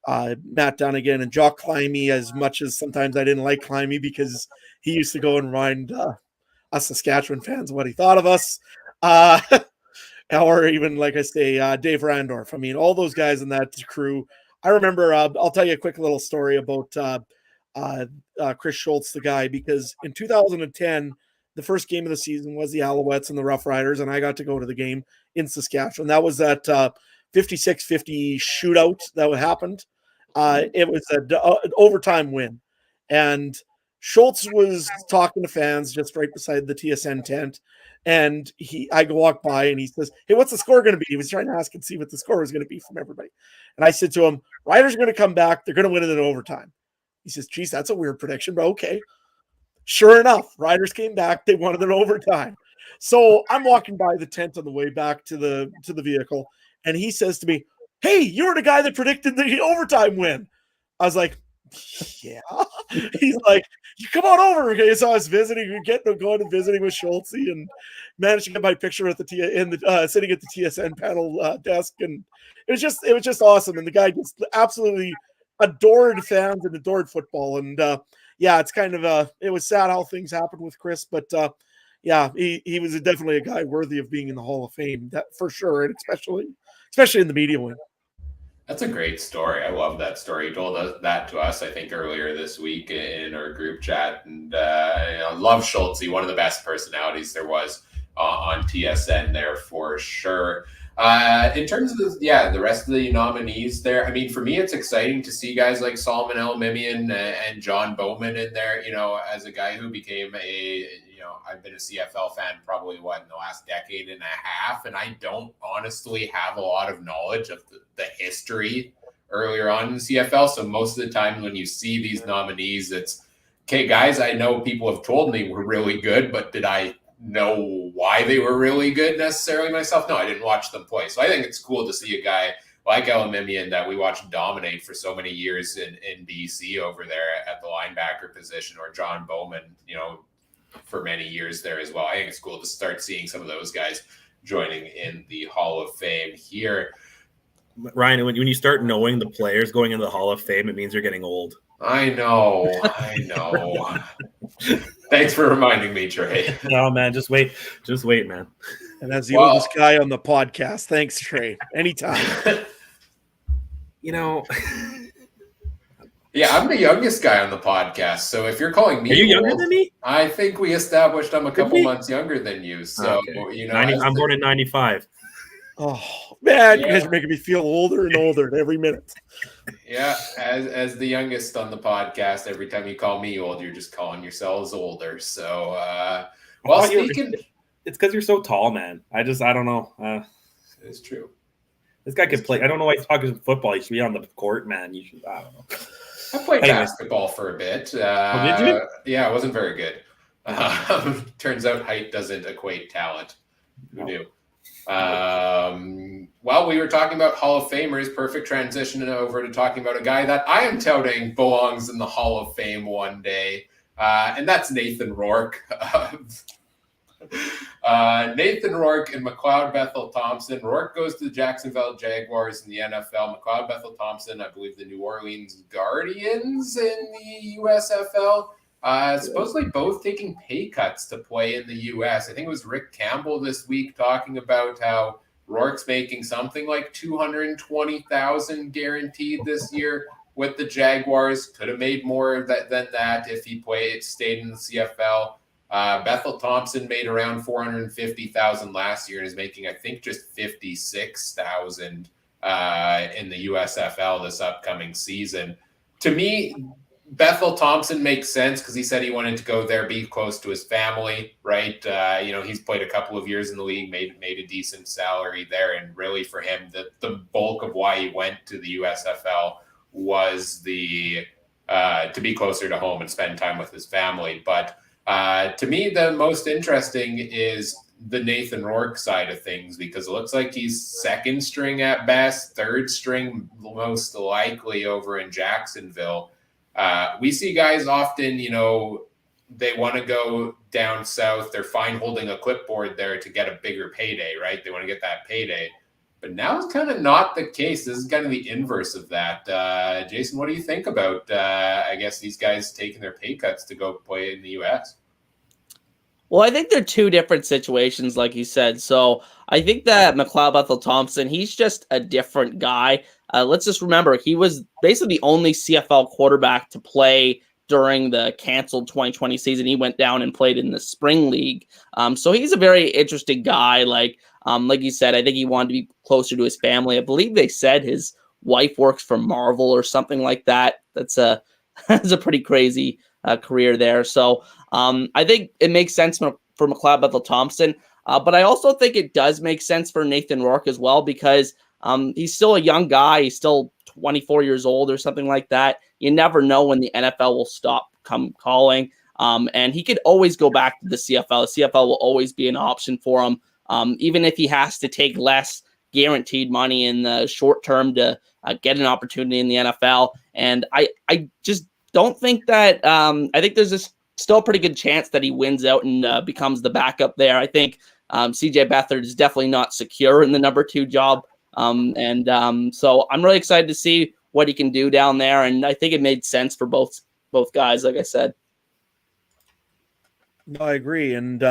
Matt Dunnigan and Jock Climby, as much as sometimes I didn't like Climby because he used to go and remind us Saskatchewan fans what he thought of us. Or even, like I say, Dave Randorf. I mean, all those guys in that crew. I remember, I'll tell you a quick little story about Chris Schultz, the guy, because in 2010, the first game of the season was the Alouettes and the Rough Riders, and I got to go to the game in Saskatchewan. That was that 56-50 shootout that happened. It was an overtime win, and Schultz was talking to fans just right beside the TSN tent. And I walk by and he says, "Hey, what's the score going to be?" He was trying to ask and see what the score was going to be from everybody. And I said to him, "Riders are going to come back. They're going to win it in overtime." He says, "Geez, that's a weird prediction, but okay." Sure enough, Riders came back. They won it in overtime. So I'm walking by the tent on the way back to the vehicle. And he says to me, "Hey, you were the guy that predicted the overtime win." I was like, Yeah. He's like, you come on over. Okay. So I was going and visiting with Schultz and managed to get my picture at the sitting at the TSN panel desk. And it was just awesome. And the guy just absolutely adored fans and adored football. And yeah, it's kind of it was sad how things happened with Chris, but yeah, he was definitely a guy worthy of being in the Hall of Fame, that for sure, and especially in the media wing. That's a great story. I love that story. You told that to us, I think, earlier this week in our group chat. And love Schultz, one of the best personalities there was on TSN there for sure. In terms of the rest of the nominees there, I mean, for me, it's exciting to see guys like Solomon Elimimian and John Bowman in there. As a guy who became I've been a CFL fan probably in the last decade and a half, and I don't honestly have a lot of knowledge of the history earlier on in the CFL. So most of the time when you see these nominees, it's, okay, guys, I know people have told me were really good, but did I know why they were really good necessarily myself? No, I didn't watch them play. So I think it's cool to see a guy like Elimimian that we watched dominate for so many years in BC over there at the linebacker position, or John Bowman, for many years there as well. I think it's cool to start seeing some of those guys joining in the Hall of Fame here. Ryan, when you start knowing the players going into the Hall of Fame, it means you're getting old. I know. Thanks for reminding me, Trey. No, man, just wait, man. And as the oldest guy on the podcast, thanks, Trey. Anytime. Yeah, I'm the youngest guy on the podcast. So if you're calling me, are you younger than me? I think we established I'm a couple months younger than you. So okay. I'm born in 95. Oh man, you guys are making me feel older and older every minute. Yeah, as the youngest on the podcast, every time you call me old, you're just calling yourselves older. So, speaking, it's because you're so tall, man. I don't know. It's true. This guy could play. I don't know why he's talking football. He should be on the court, man. I don't know. I played basketball for a bit. Did you? Yeah, I wasn't very good. Turns out height doesn't equate talent. Who knew? While we were talking about Hall of Famers, perfect transition over to talking about a guy that I am touting belongs in the Hall of Fame one day, and that's Nathan Rourke. Nathan Rourke and McLeod Bethel-Thompson. Rourke goes to the Jacksonville Jaguars in the NFL. McLeod Bethel-Thompson, I believe, the New Orleans Guardians in the USFL. Supposedly both taking pay cuts to play in the U.S. I think it was Rick Campbell this week talking about how Rourke's making something like $220,000 guaranteed this year with the Jaguars. Could have made more than that if he stayed in the CFL. Bethel-Thompson made around $450,000 last year and is making, I think, just $56,000 in the USFL this upcoming season. To me, Bethel-Thompson makes sense because he said he wanted to go there, be close to his family, right? He's played a couple of years in the league, made a decent salary there, and really for him, the bulk of why he went to the USFL was to be closer to home and spend time with his family. But to me, the most interesting is the Nathan Rourke side of things, because it looks like he's second string at best, third string most likely over in Jacksonville. We see guys often, they want to go down south. They're fine holding a clipboard there to get a bigger payday, right? They want to get that payday. But now it's kind of not the case. This is kind of the inverse of that. Jason, what do you think about, I guess, these guys taking their pay cuts to go play in the U.S.? Well, I think they're two different situations, like you said. So I think that McLeod Bethel-Thompson, he's just a different guy. Let's just remember, he was basically the only CFL quarterback to play during the canceled 2020 season. He went down and played in the spring league. So he's a very interesting guy. Like you said, I think he wanted to be closer to his family. I believe they said his wife works for Marvel or something like that. That's a pretty crazy career there. So I think it makes sense for McLeod Bethel-Thompson. But I also think it does make sense for Nathan Rourke as well, because he's still a young guy. He's still 24 years old or something like that. You never know when the NFL will stop calling. And he could always go back to the CFL. The CFL will always be an option for him. Even if he has to take less guaranteed money in the short term to get an opportunity in the NFL. And I just don't think that I think there's still a pretty good chance that he wins out and becomes the backup there. I think CJ Beathard is definitely not secure in the number 2 job. So I'm really excited to see what he can do down there. And I think it made sense for both guys, like I said. No, I agree. And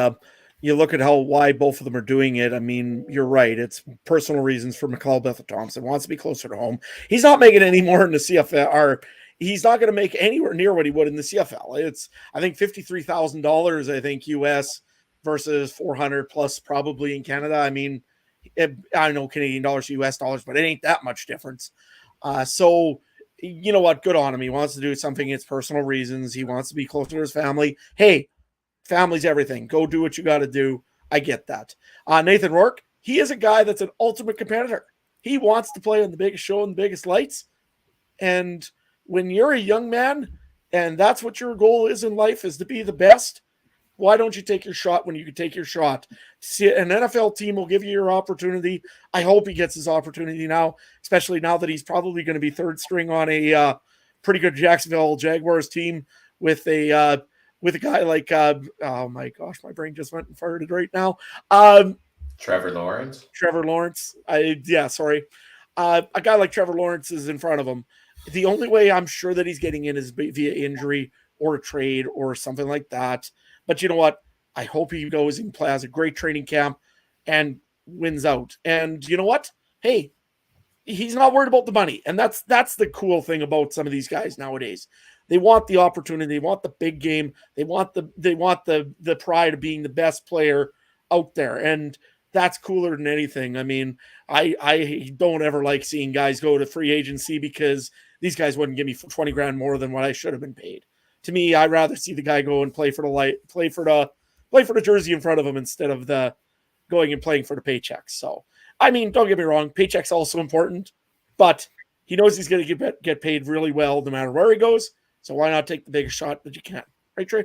you look at why both of them are doing it. I mean, you're right. It's personal reasons for McLeod Bethel-Thompson. Wants to be closer to home. He's not making any more in the CFL, or he's not going to make anywhere near what he would in the CFL. It's, I think, $53,000, I think, US versus $400 plus probably in Canada. I mean, I know Canadian dollars to US dollars, but it ain't that much difference. So, you know what? Good on him. He wants to do something. It's personal reasons. He wants to be closer to his family. Hey, family's everything. Go do what you got to do. I get that. Nathan Rourke, he is a guy that's an ultimate competitor. He wants to play on the biggest show and the biggest lights. And when you're a young man and that's what your goal is in life, is to be the best, why don't you take your shot when you can take your shot? See, an NFL team will give you your opportunity. I hope he gets his opportunity now, especially now that he's probably going to be third string on a pretty good Jacksonville Jaguars team with a guy like oh my gosh, my brain just went and farted right now. Trevor Lawrence. A guy like Trevor Lawrence is in front of him. The only way I'm sure that he's getting in is via injury or a trade or something like that. But you know what? I hope he goes and has a great training camp and wins out. And you know what? Hey, he's not worried about the money. And that's the cool thing about some of these guys nowadays. They want the opportunity. They want the big game. They want the pride of being the best player out there. And that's cooler than anything. I mean, I don't ever like seeing guys go to free agency because these guys wouldn't give me 20 grand more than what I should have been paid. To me, I'd rather see the guy go and play for the jersey in front of him instead of the going and playing for the paychecks. So, I mean, don't get me wrong, paychecks also important, but he knows he's going to get paid really well no matter where he goes. So why not take the biggest shot that you can? Right, Trey?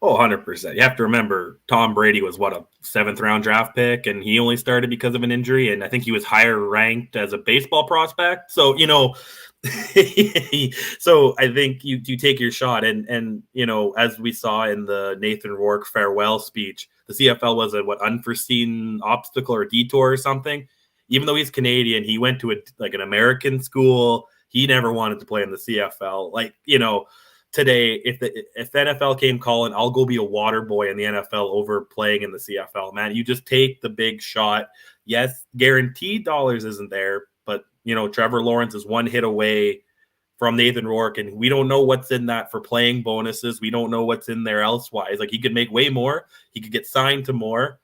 Oh, 100%. You have to remember Tom Brady was a 7th round draft pick, and he only started because of an injury. And I think he was higher ranked as a baseball prospect. So, so I think you take your shot. And, as we saw in the Nathan Rourke farewell speech, the CFL was an unforeseen obstacle or detour or something. Even though he's Canadian, he went to an American school. He never wanted to play in the CFL. Today, if the NFL came calling, I'll go be a water boy in the NFL over playing in the CFL, man. You just take the big shot. Yes, guaranteed dollars isn't there, but, Trevor Lawrence is one hit away from Nathan Rourke, and we don't know what's in that for playing bonuses. We don't know what's in there elsewise. He could make way more. He could get signed to more.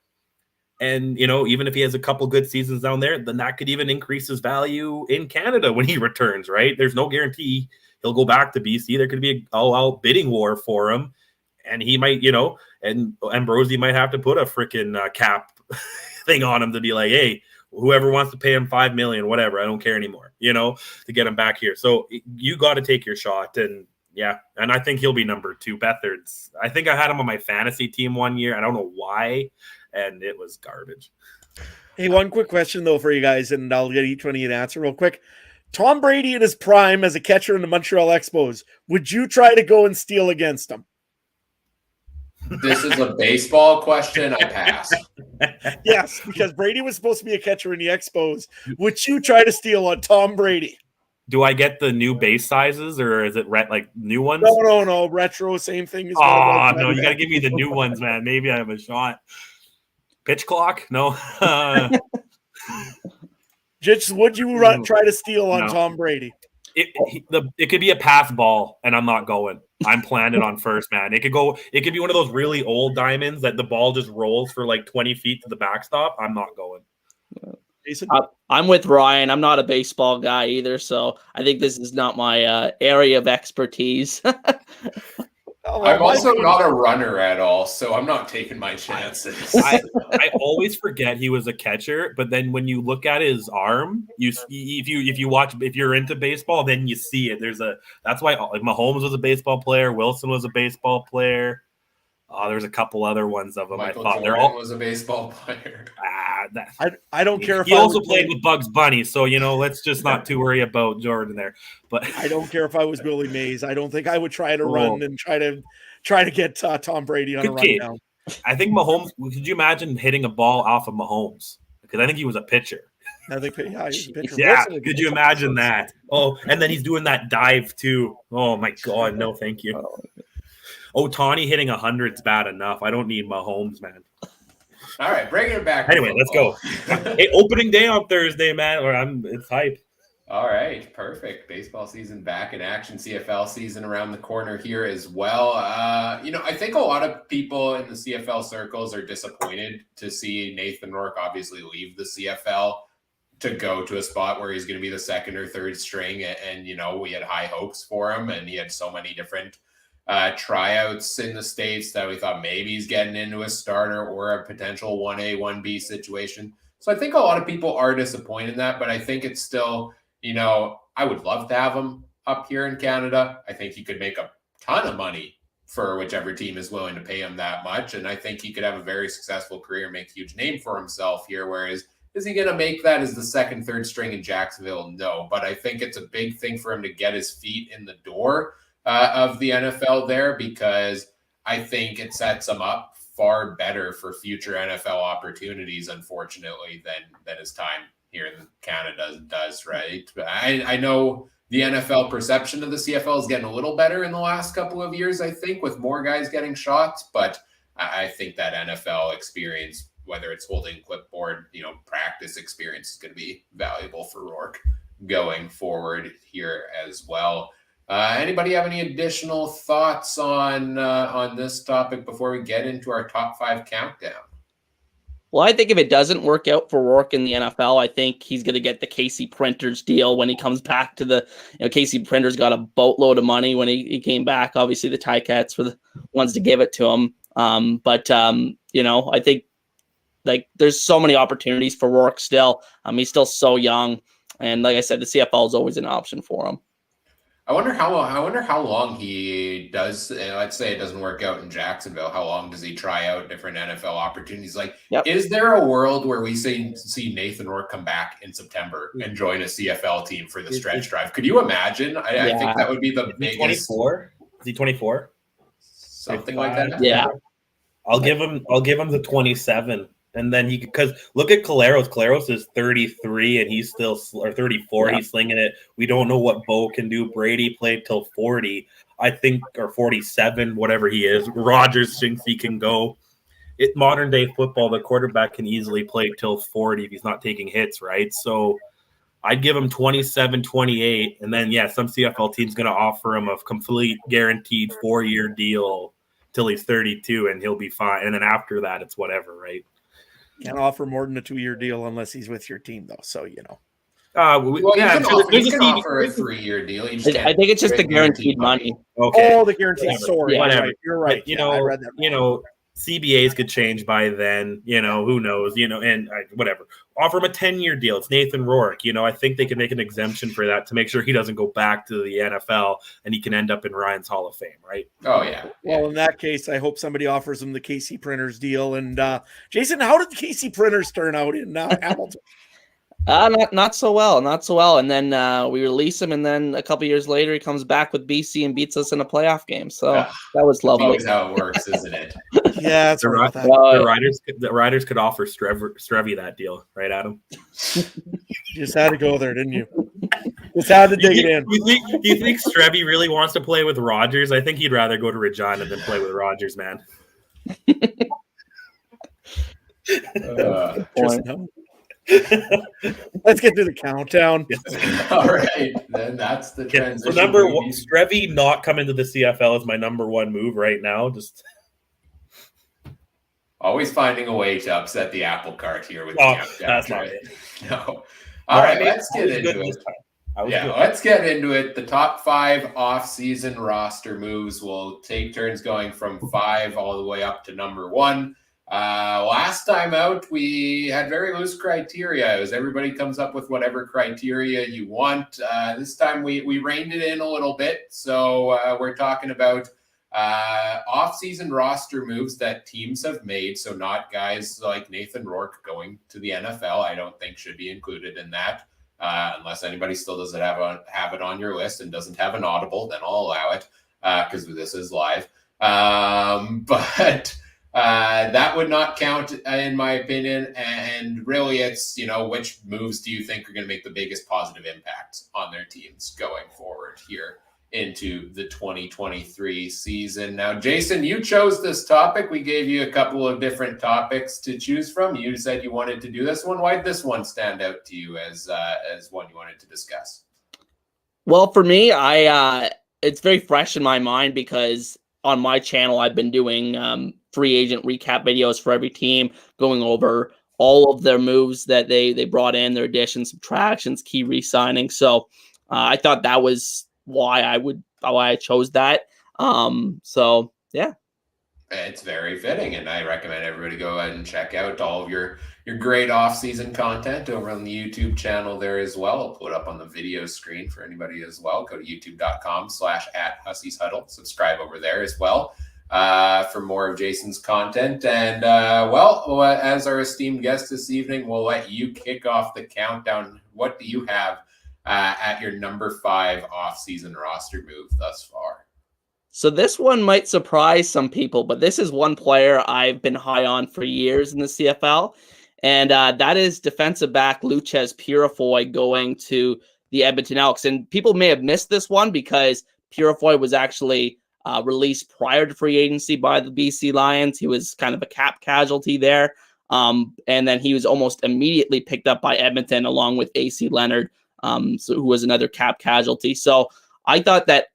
And, even if he has a couple good seasons down there, then that could even increase his value in Canada when he returns, right? There's no guarantee he'll go back to BC. There could be an all-out bidding war for him. And he might, and Ambrosie might have to put a freaking cap thing on him to be like, hey, whoever wants to pay him $5 million, whatever, I don't care anymore, to get him back here. So you got to take your shot. And yeah, and I think he'll be number 2. Bethard's, I think I had him on my fantasy team one year. I don't know why. And it was garbage. Hey, one quick question, though, for you guys, and I'll get each one of you to answer real quick. Tom Brady in his prime as a catcher in the Montreal Expos, would you try to go and steal against him? This is a baseball question. I pass. Yes, because Brady was supposed to be a catcher in the Expos. Would you try to steal on Tom Brady? Do I get the new base sizes, or is it new ones? No. Retro, same thing. Oh, no, you got to give me the new ones, man. Maybe I have a shot. Pitch clock? No. Just would you try to steal on Tom Brady? It could be a pass ball, and I'm not going. I'm planted on first, man. It could be one of those really old diamonds that the ball just rolls for 20 feet to the backstop. I'm not going. Jason? I'm with Ryan. I'm not a baseball guy either, so I think this is not my area of expertise. I'm also not a runner at all, so I'm not taking my chances. I always forget he was a catcher, but then when you look at his arm, if you're into baseball, then you see it. That's why Mahomes was a baseball player, Wilson was a baseball player. There's a couple other ones of them. Michael I thought Jordan they're all. was a baseball player. I don't care if he I also was played with Bugs Bunny, so let's just not too worry about Jordan there. But I don't care if I was Willie Mays. I don't think I would try to run and try to get Tom Brady on a rundown. I think Mahomes. Could you imagine hitting a ball off of Mahomes? Because I think he was a pitcher. I think he's a pitcher. Yeah, could you imagine that? Oh, and then he's doing that dive too. Oh my God, no, thank you. Tawny hitting 100's bad enough. I don't need Mahomes, man. All right, bringing it back. Anyway, let's go. Hey, opening day on Thursday, man. It's hype. All right, perfect. Baseball season back in action. CFL season around the corner here as well. I think a lot of people in the CFL circles are disappointed to see Nathan Rourke obviously leave the CFL to go to a spot where he's going to be the second or third string. And we had high hopes for him, and he had so many different tryouts in the States that we thought maybe he's getting into a starter or a potential 1A, 1B situation. So I think a lot of people are disappointed in that, but I think it's still, I would love to have him up here in Canada. I think he could make a ton of money for whichever team is willing to pay him that much. And I think he could have a very successful career, make a huge name for himself here. Whereas, is he going to make that as the second, third string in Jacksonville? No, but I think it's a big thing for him to get his feet in the door of the NFL there, because I think it sets him up far better for future NFL opportunities, unfortunately, than his time here in Canada does, right? I know the NFL perception of the CFL is getting a little better in the last couple of years, I think, with more guys getting shots, but I think that NFL experience, whether it's holding clipboard, practice experience, is going to be valuable for Rourke going forward here as well. Anybody have any additional thoughts on this topic before we get into our top 5 countdown? Well, I think if it doesn't work out for Rourke in the NFL, I think he's going to get the Casey Printers deal when he comes back to the, Casey Printers got a boatload of money when he came back. Obviously, the Ticats were the ones to give it to him. I think there's so many opportunities for Rourke still. He's still so young. And like I said, the CFL is always an option for him. I wonder how long he does. Let's say it doesn't work out in Jacksonville. How long does he try out different NFL opportunities? Is there a world where we see Nathan Rourke come back in September and join a CFL team for the stretch drive? Could you imagine? I think that would be the biggest. 24? Is he 24? Something like that. Yeah. I'll give him the 27. And then because look at Caleros. Caleros is 33 and he's still, or 34. Yeah. He's slinging it. We don't know what Bo can do. Brady played till 40, I think, or 47, whatever he is. Rodgers thinks he can go. Modern day football, the quarterback can easily play till 40 if he's not taking hits, right? So I'd give him 27, 28. And then, some CFL team's going to offer him a complete guaranteed 4-year deal till he's 32 and he'll be fine. And then after that, it's whatever, right? Can't offer more than a 2-year deal unless he's with your team, though. So, you can offer a 3-year deal. I think it's just the guaranteed money. Okay. Oh, the guaranteed. Sorry, whatever. You're right. I read that. CBAs could change by then. Who knows? And whatever. Offer him a 10-year deal. It's Nathan Rourke. I think they can make an exemption for that to make sure he doesn't go back to the NFL and he can end up in Ryan's Hall of Fame, right? Oh yeah. Well, in that case, I hope somebody offers him the Casey Printers deal. And Jason, how did the Casey Printers turn out in Hamilton? Not so well. And then we release him, and then a couple years later, he comes back with BC and beats us in a playoff game. So that was lovely. That's always how it works, isn't it? Yeah, that's right. The Riders could offer Strevy that deal, right, Adam? You just had to go there, didn't you? Just had to dig it in. Do you think Strevy really wants to play with Rodgers? I think he'd rather go to Regina than play with Rodgers, man. Let's get to the countdown. All right, then that's the transition. So number one, Strevy not coming to the CFL is my number one move right now. Just always finding a way to upset the apple cart here with the countdown. That's not it. No. All right, let's get into it. Let's get into it. The top 5 off-season roster moves will take turns going from 5 all the way up to number 1. Last time out, we had very loose criteria. It was everybody comes up with whatever criteria you want. This time we reined it in a little bit. So we're talking about Off-season roster moves that teams have made, so not guys like Nathan Rourke going to the NFL, I don't think should be included in that. Unless anybody still doesn't have it on your list and doesn't have an audible, then I'll allow it because this is live. But that would not count in my opinion. And really, it's which moves do you think are going to make the biggest positive impact on their teams going forward here into the 2023 season. Now, Jason, you chose this topic. We gave you a couple of different topics to choose from. You said you wanted to do this one. Why did this one stand out to you as one you wanted to discuss? Well, for me, it's very fresh in my mind because on my channel, I've been doing free agent recap videos for every team, going over all of their moves that they brought in, their additions, subtractions, key re-signings. So I thought that was why I chose that. So yeah. It's very fitting, and I recommend everybody go ahead and check out all of your great off-season content over on the YouTube channel there as well. I'll put it up on the video screen for anybody as well. Go to youtube.com/@Hussey'sHuddle. Subscribe over there as well for more of Jason's content. And as our esteemed guest this evening, we'll let you kick off the countdown. What do you have at your number 5 off-season roster move thus far? So this one might surprise some people, but this is one player I've been high on for years in the CFL, and that is defensive back Loucheiz Purifoy going to the Edmonton Elks. And people may have missed this one because Purifoy was actually released prior to free agency by the BC Lions. He was kind of a cap casualty there, and then he was almost immediately picked up by Edmonton along with AC Leonard, who was another cap casualty. So I thought that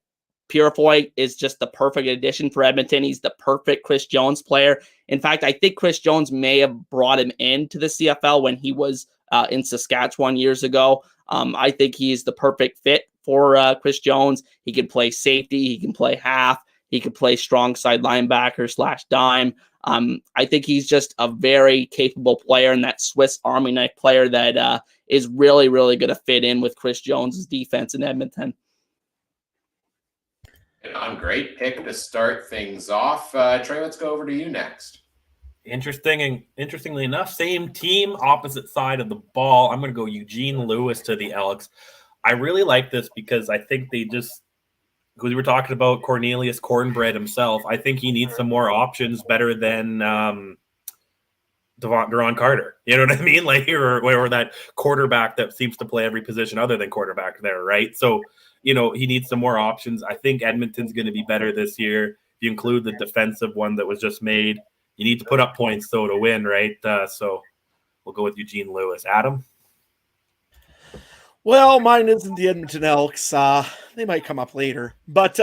Purifoy is just the perfect addition for Edmonton. He's the perfect Chris Jones player. In fact, I think Chris Jones may have brought him into the CFL when he was in Saskatchewan years ago. I think he's the perfect fit for Chris Jones. He can play safety. He can play half. He can play strong side linebacker / dime. I think he's just a very capable player and that Swiss Army knife player that is really, really going to fit in with Chris Jones's defense in Edmonton. Great pick to start things off. Trey, let's go over to you next. Interestingly enough, same team, opposite side of the ball. I'm going to go Eugene Lewis to the Elks. I really like this because I think because we were talking about Cornelius Cornbread himself, I think he needs some more options better than Deron Carter. You know what I mean? Like, or that quarterback that seems to play every position other than quarterback there, right? So, he needs some more options. I think Edmonton's going to be better this year. If you include the defensive one that was just made, you need to put up points, though, to win, right? So we'll go with Eugene Lewis. Adam? Well, mine isn't the Edmonton Elks. They might come up later. But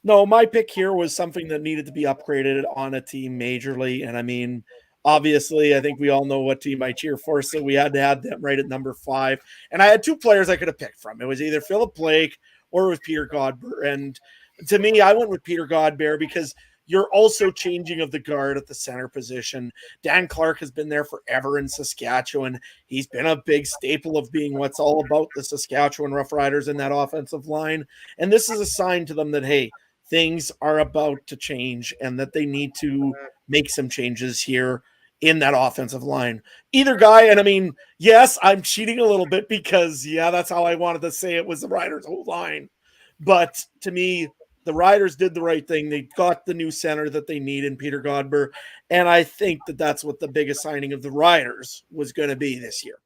no, my pick here was something that needed to be upgraded on a team majorly. And I mean, obviously, I think we all know what team I cheer for, so we had to add them right at number 5. And I had 2 players I could have picked from. It was either Philip Blake or it was Peter Godber. And to me, I went with Peter Godber because you're also changing of the guard at the center position. Dan Clark has been there forever in Saskatchewan. He's been a big staple of being what's all about the Saskatchewan Roughriders in that offensive line. And this is a sign to them that, hey, things are about to change and that they need to make some changes here in that offensive line. Either guy, and I mean, yes, I'm cheating a little bit because, that's how I wanted to say it was the Riders' whole line. But to me, the Riders did the right thing. They got the new center that they need in Peter Godber, and I think that that's what the biggest signing of the Riders was going to be this year.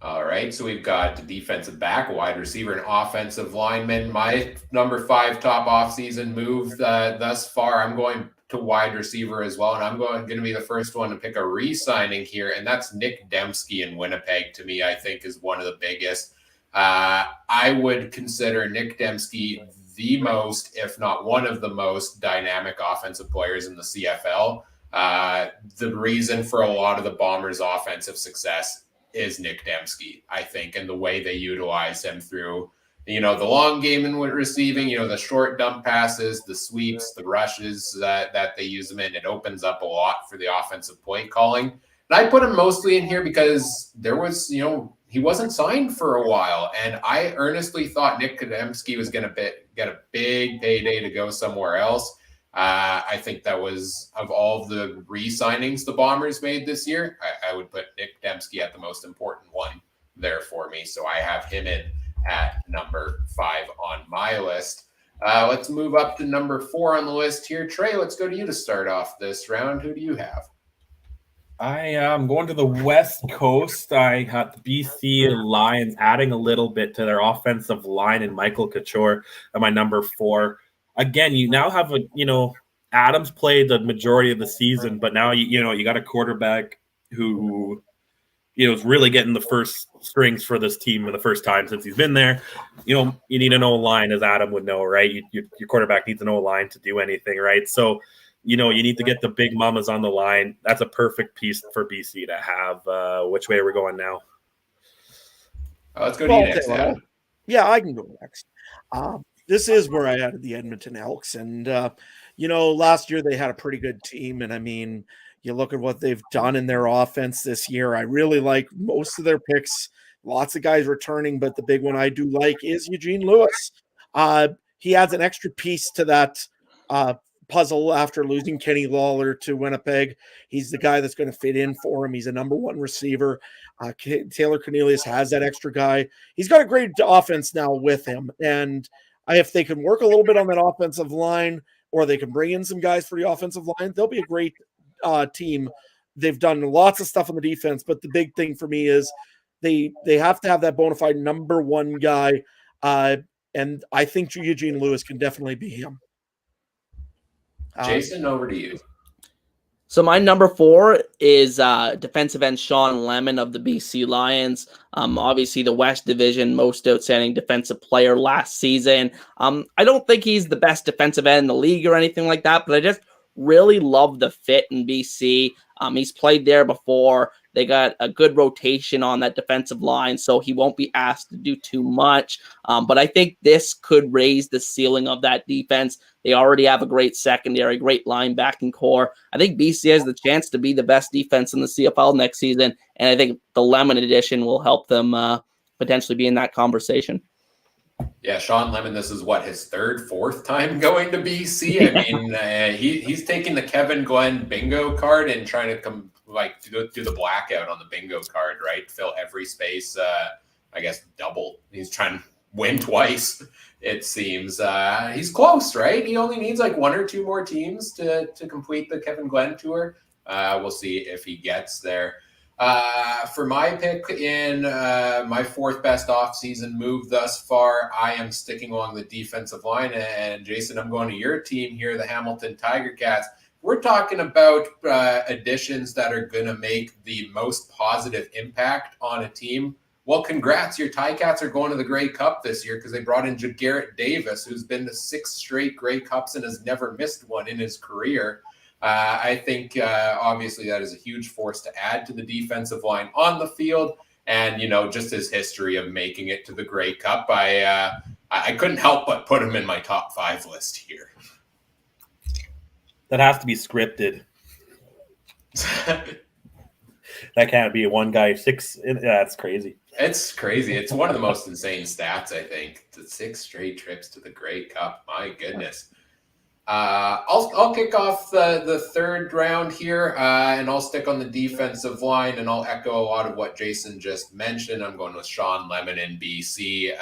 All right, so we've got the defensive back, wide receiver, and offensive lineman. My number 5 top offseason move thus far, I'm going to wide receiver as well, and I'm going to be the first one to pick a re-signing here, and that's Nick Dembski in Winnipeg. To me, I think is one of the biggest. I would consider Nick Dembski the most, if not one of the most dynamic offensive players in the CFL. The reason for a lot of the Bombers' offensive success is Nick Dembski, I think, and the way they utilize him through, the long game and receiving, the short dump passes, the sweeps, the rushes that they use him in. It opens up a lot for the offensive play calling. And I put him mostly in here because there was, he wasn't signed for a while, and I earnestly thought Nick Kademski was going to get a big payday to go somewhere else. I think that was, of all of the re-signings the Bombers made this year, I would put Nick Kademski at the most important one there for me. So I have him in at number 5 on my list. Let's move up to number 4 on the list here. Trey, let's go to you to start off this round. Who do you have? I am going to the West Coast. I got the BC Lions adding a little bit to their offensive line and Michael Couture at my number 4. Again, you now have Adams played the majority of the season, but now you got a quarterback who is really getting the first strings for this team for the first time since he's been there. You need an O-line, as Adam would know, right? Your quarterback needs an O-line to do anything, right? So you need to get the big mamas on the line. That's a perfect piece for BC to have. Which way are we going now? Let's go to you next, Adam. Yeah, I can go next. This is where I added the Edmonton Elks. And, last year they had a pretty good team. And, I mean, you look at what they've done in their offense this year. I really like most of their picks. Lots of guys returning, but the big one I do like is Eugene Lewis. He adds an extra piece to that puzzle after losing Kenny Lawler to Winnipeg. He's the guy that's going to fit in for him. He's a number 1 receiver. Taylor Cornelius has that extra guy. He's got a great offense now with him. And if they can work a little bit on that offensive line, or they can bring in some guys for the offensive line, they'll be a great team. They've done lots of stuff on the defense, but the big thing for me is they have to have that bona fide number 1 guy. And I think Eugene Lewis can definitely be him. Jason, over to you. So my number 4 is defensive end Sean Lemon of the BC Lions. Obviously the West Division most outstanding defensive player last season. I don't think he's the best defensive end in the league or anything like that, but I just really love the fit in BC. He's played there before. They got a good rotation on that defensive line, so he won't be asked to do too much. But I think this could raise the ceiling of that defense. They already have a great secondary, great linebacking core. I think BC has the chance to be the best defense in the CFL next season, and I think the Lemon edition will help them potentially be in that conversation. Yeah, Sean Lemon, this is his 3rd, 4th time going to BC. I mean, he's taking the Kevin Glenn bingo card and trying to do the blackout on the bingo card, right? Fill every space, I guess, double. He's trying to win twice, it seems. He's close, right? He only needs 1 or 2 more teams to complete the Kevin Glenn tour. We'll see if he gets there. For my pick in my 4th best offseason move thus far, I am sticking along the defensive line. And Jason, I'm going to your team here, the Hamilton Tiger Cats. We're talking about additions that are going to make the most positive impact on a team. Well, congrats. Your Ticats are going to the Grey Cup this year because they brought in Garrett Davis, who's been to 6 straight Grey Cups and has never missed one in his career. I think, obviously, that is a huge force to add to the defensive line on the field. And, just his history of making it to the Grey Cup, I couldn't help but put him in my top 5 list here. That has to be scripted. That can't be one guy 6. That's crazy. It's crazy. It's one of the most insane stats, I think. The 6 straight trips to the Grey Cup. My goodness. I'll kick off the 3rd round here, and I'll stick on the defensive line, and I'll echo a lot of what Jason just mentioned. I'm going with Sean Lemon in BC.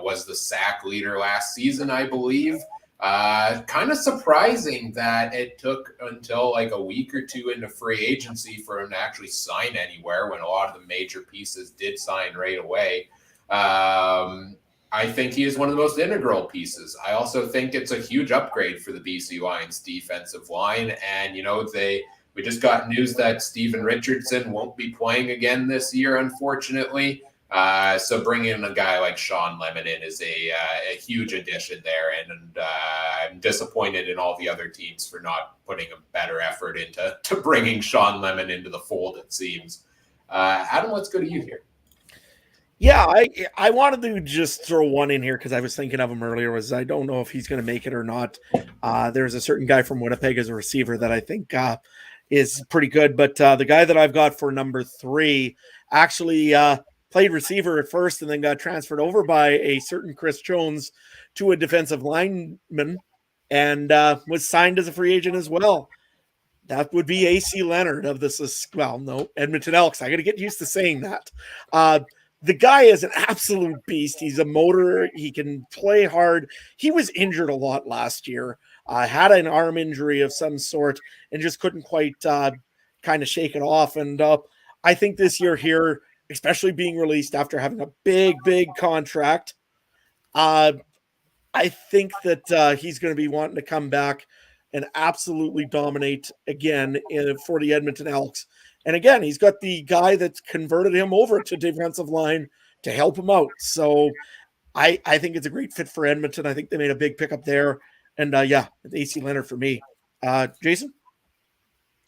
Was the sack leader last season, I believe. Kind of surprising that it took until a week or 2 into free agency for him to actually sign anywhere when a lot of the major pieces did sign right away. I think he is one of the most integral pieces. I also think it's a huge upgrade for the BC Lions defensive line. And, we just got news that Steven Richardson won't be playing again this year, unfortunately. So bringing in a guy like Sean Lemon in is a huge addition there. And I'm disappointed in all the other teams for not putting a better effort into bringing Sean Lemon into the fold, it seems. Adam, let's go to you here. Yeah, I wanted to just throw one in here because I was thinking of him earlier. I don't know if he's going to make it or not. There's a certain guy from Winnipeg as a receiver that I think is pretty good. But the guy that I've got for number 3 actually played receiver at first and then got transferred over by a certain Chris Jones to a defensive lineman and was signed as a free agent as well. That would be AC Leonard of Edmonton Elks. I got to get used to saying that. The guy is an absolute beast. He's a motor. He can play hard. He was injured a lot last year. Had an arm injury of some sort and just couldn't quite kind of shake it off. And I think this year here, especially being released after having a big contract, I think that he's going to be wanting to come back and absolutely dominate again for the Edmonton Elks. And again, he's got the guy that's converted him over to defensive line to help him out. So I think it's a great fit for Edmonton. I think they made a big pickup there. And it's AC Leonard for me. Jason?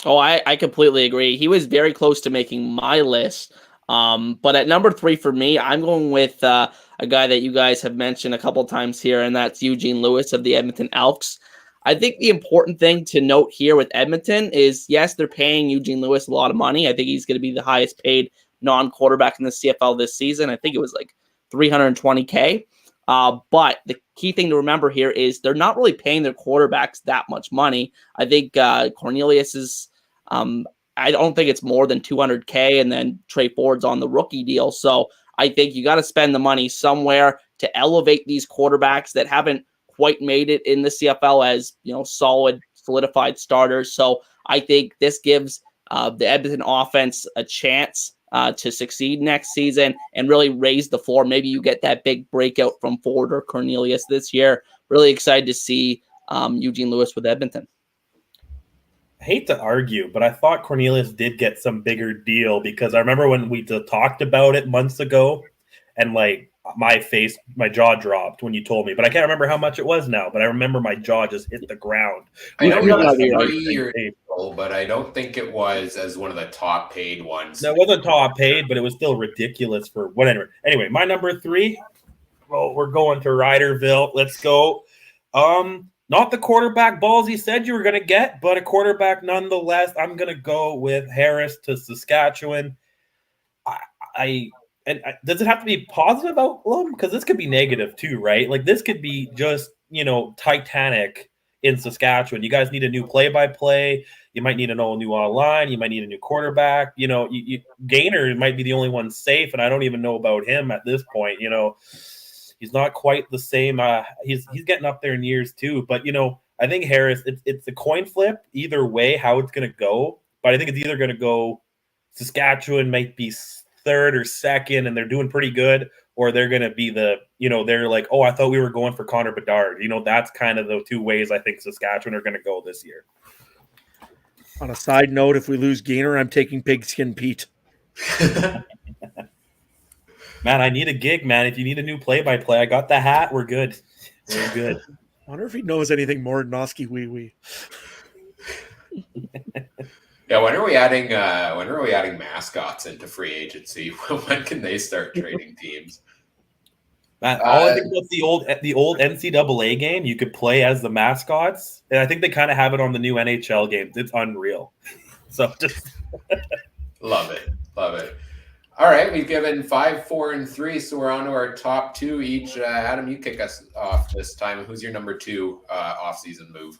Oh, I completely agree. He was very close to making my list. But at number 3 for me, I'm going with a guy that you guys have mentioned a couple times here, and that's Eugene Lewis of the Edmonton Elks. I think the important thing to note here with Edmonton is, yes, they're paying Eugene Lewis a lot of money. I think he's going to be the highest paid non-quarterback in the CFL this season. I think it was like $320K. But the key thing to remember here is they're not really paying their quarterbacks that much money. I think Cornelius is, I don't think it's more than $200K, and then Trey Ford's on the rookie deal. So I think you got to spend the money somewhere to elevate these quarterbacks that haven't quite made it in the CFL as, solid, solidified starters. So I think this gives the Edmonton offense a chance to succeed next season and really raise the floor. Maybe you get that big breakout from Ford or Cornelius this year. Really excited to see Eugene Lewis with Edmonton. I hate to argue, but I thought Cornelius did get some bigger deal because I remember when we talked about it months ago and my jaw dropped when you told me, but I can't remember how much it was now, but I remember my jaw just hit the ground. I know it was 3 years old, but I don't think it was as one of the top paid ones. No, it wasn't top paid, but it was still ridiculous for whatever. Anyway, my number 3, well, we're going to Ryderville. Let's go. Not the quarterback balls he said you were going to get, but a quarterback nonetheless. I'm going to go with Harris to Saskatchewan. Does it have to be positive outcome? Because this could be negative too, right? Like this could be just, Titanic in Saskatchewan. You guys need a new play-by-play. You might need a new online. You might need a new quarterback. Gaynor might be the only one safe, and I don't even know about him at this point. He's not quite the same. He's getting up there in years too. But, I think Harris, it's a coin flip either way how it's going to go. But I think it's either going to go Saskatchewan might be third or second, and they're doing pretty good, or they're going to be they're like, oh, I thought we were going for Connor Bedard. That's kind of the two ways I think Saskatchewan are going to go this year. On a side note, if we lose Gaynor, I'm taking Pigskin Pete. Man, I need a gig, man. If you need a new play-by-play, I got the hat. We're good. We're good. I wonder if he knows anything more than Noski Wee Wee. Yeah, when are we adding mascots into free agency? When can they start trading teams? Man, all I think about the old NCAA game, you could play as the mascots, and I think they kind of have it on the new NHL games. It's unreal. So just love it. All right, we've given 5, 4, and 3, so we're on to our top 2 each. Adam, you kick us off this time. Who's your number 2 off-season move?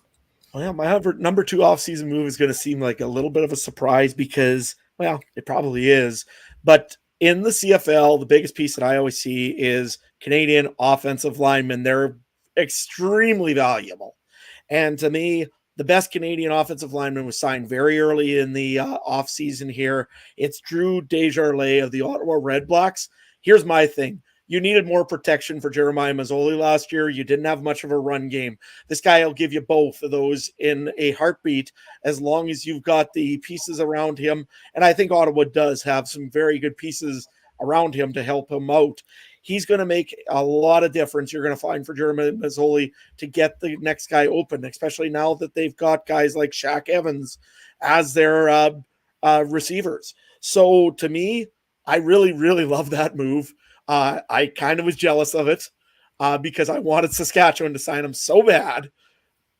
Well, yeah, my number 2 off-season move is going to seem like a little bit of a surprise because, well, it probably is. But in the CFL, the biggest piece that I always see is Canadian offensive linemen. They're extremely valuable. And to me, the best Canadian offensive lineman was signed very early in the offseason here. It's Drew Desjardins of the Ottawa Redblacks. Here's my thing. You needed more protection for Jeremiah Mazzoli last year. You didn't have much of a run game. This guy will give you both of those in a heartbeat as long as you've got the pieces around him. And I think Ottawa does have some very good pieces around him to help him out. He's going to make a lot of difference. You're going to find for Jeremiah Mazzoli to get the next guy open, especially now that they've got guys like Shaq Evans as their receivers. So to me, I really, really love that move. I kind of was jealous of it because I wanted Saskatchewan to sign him so bad.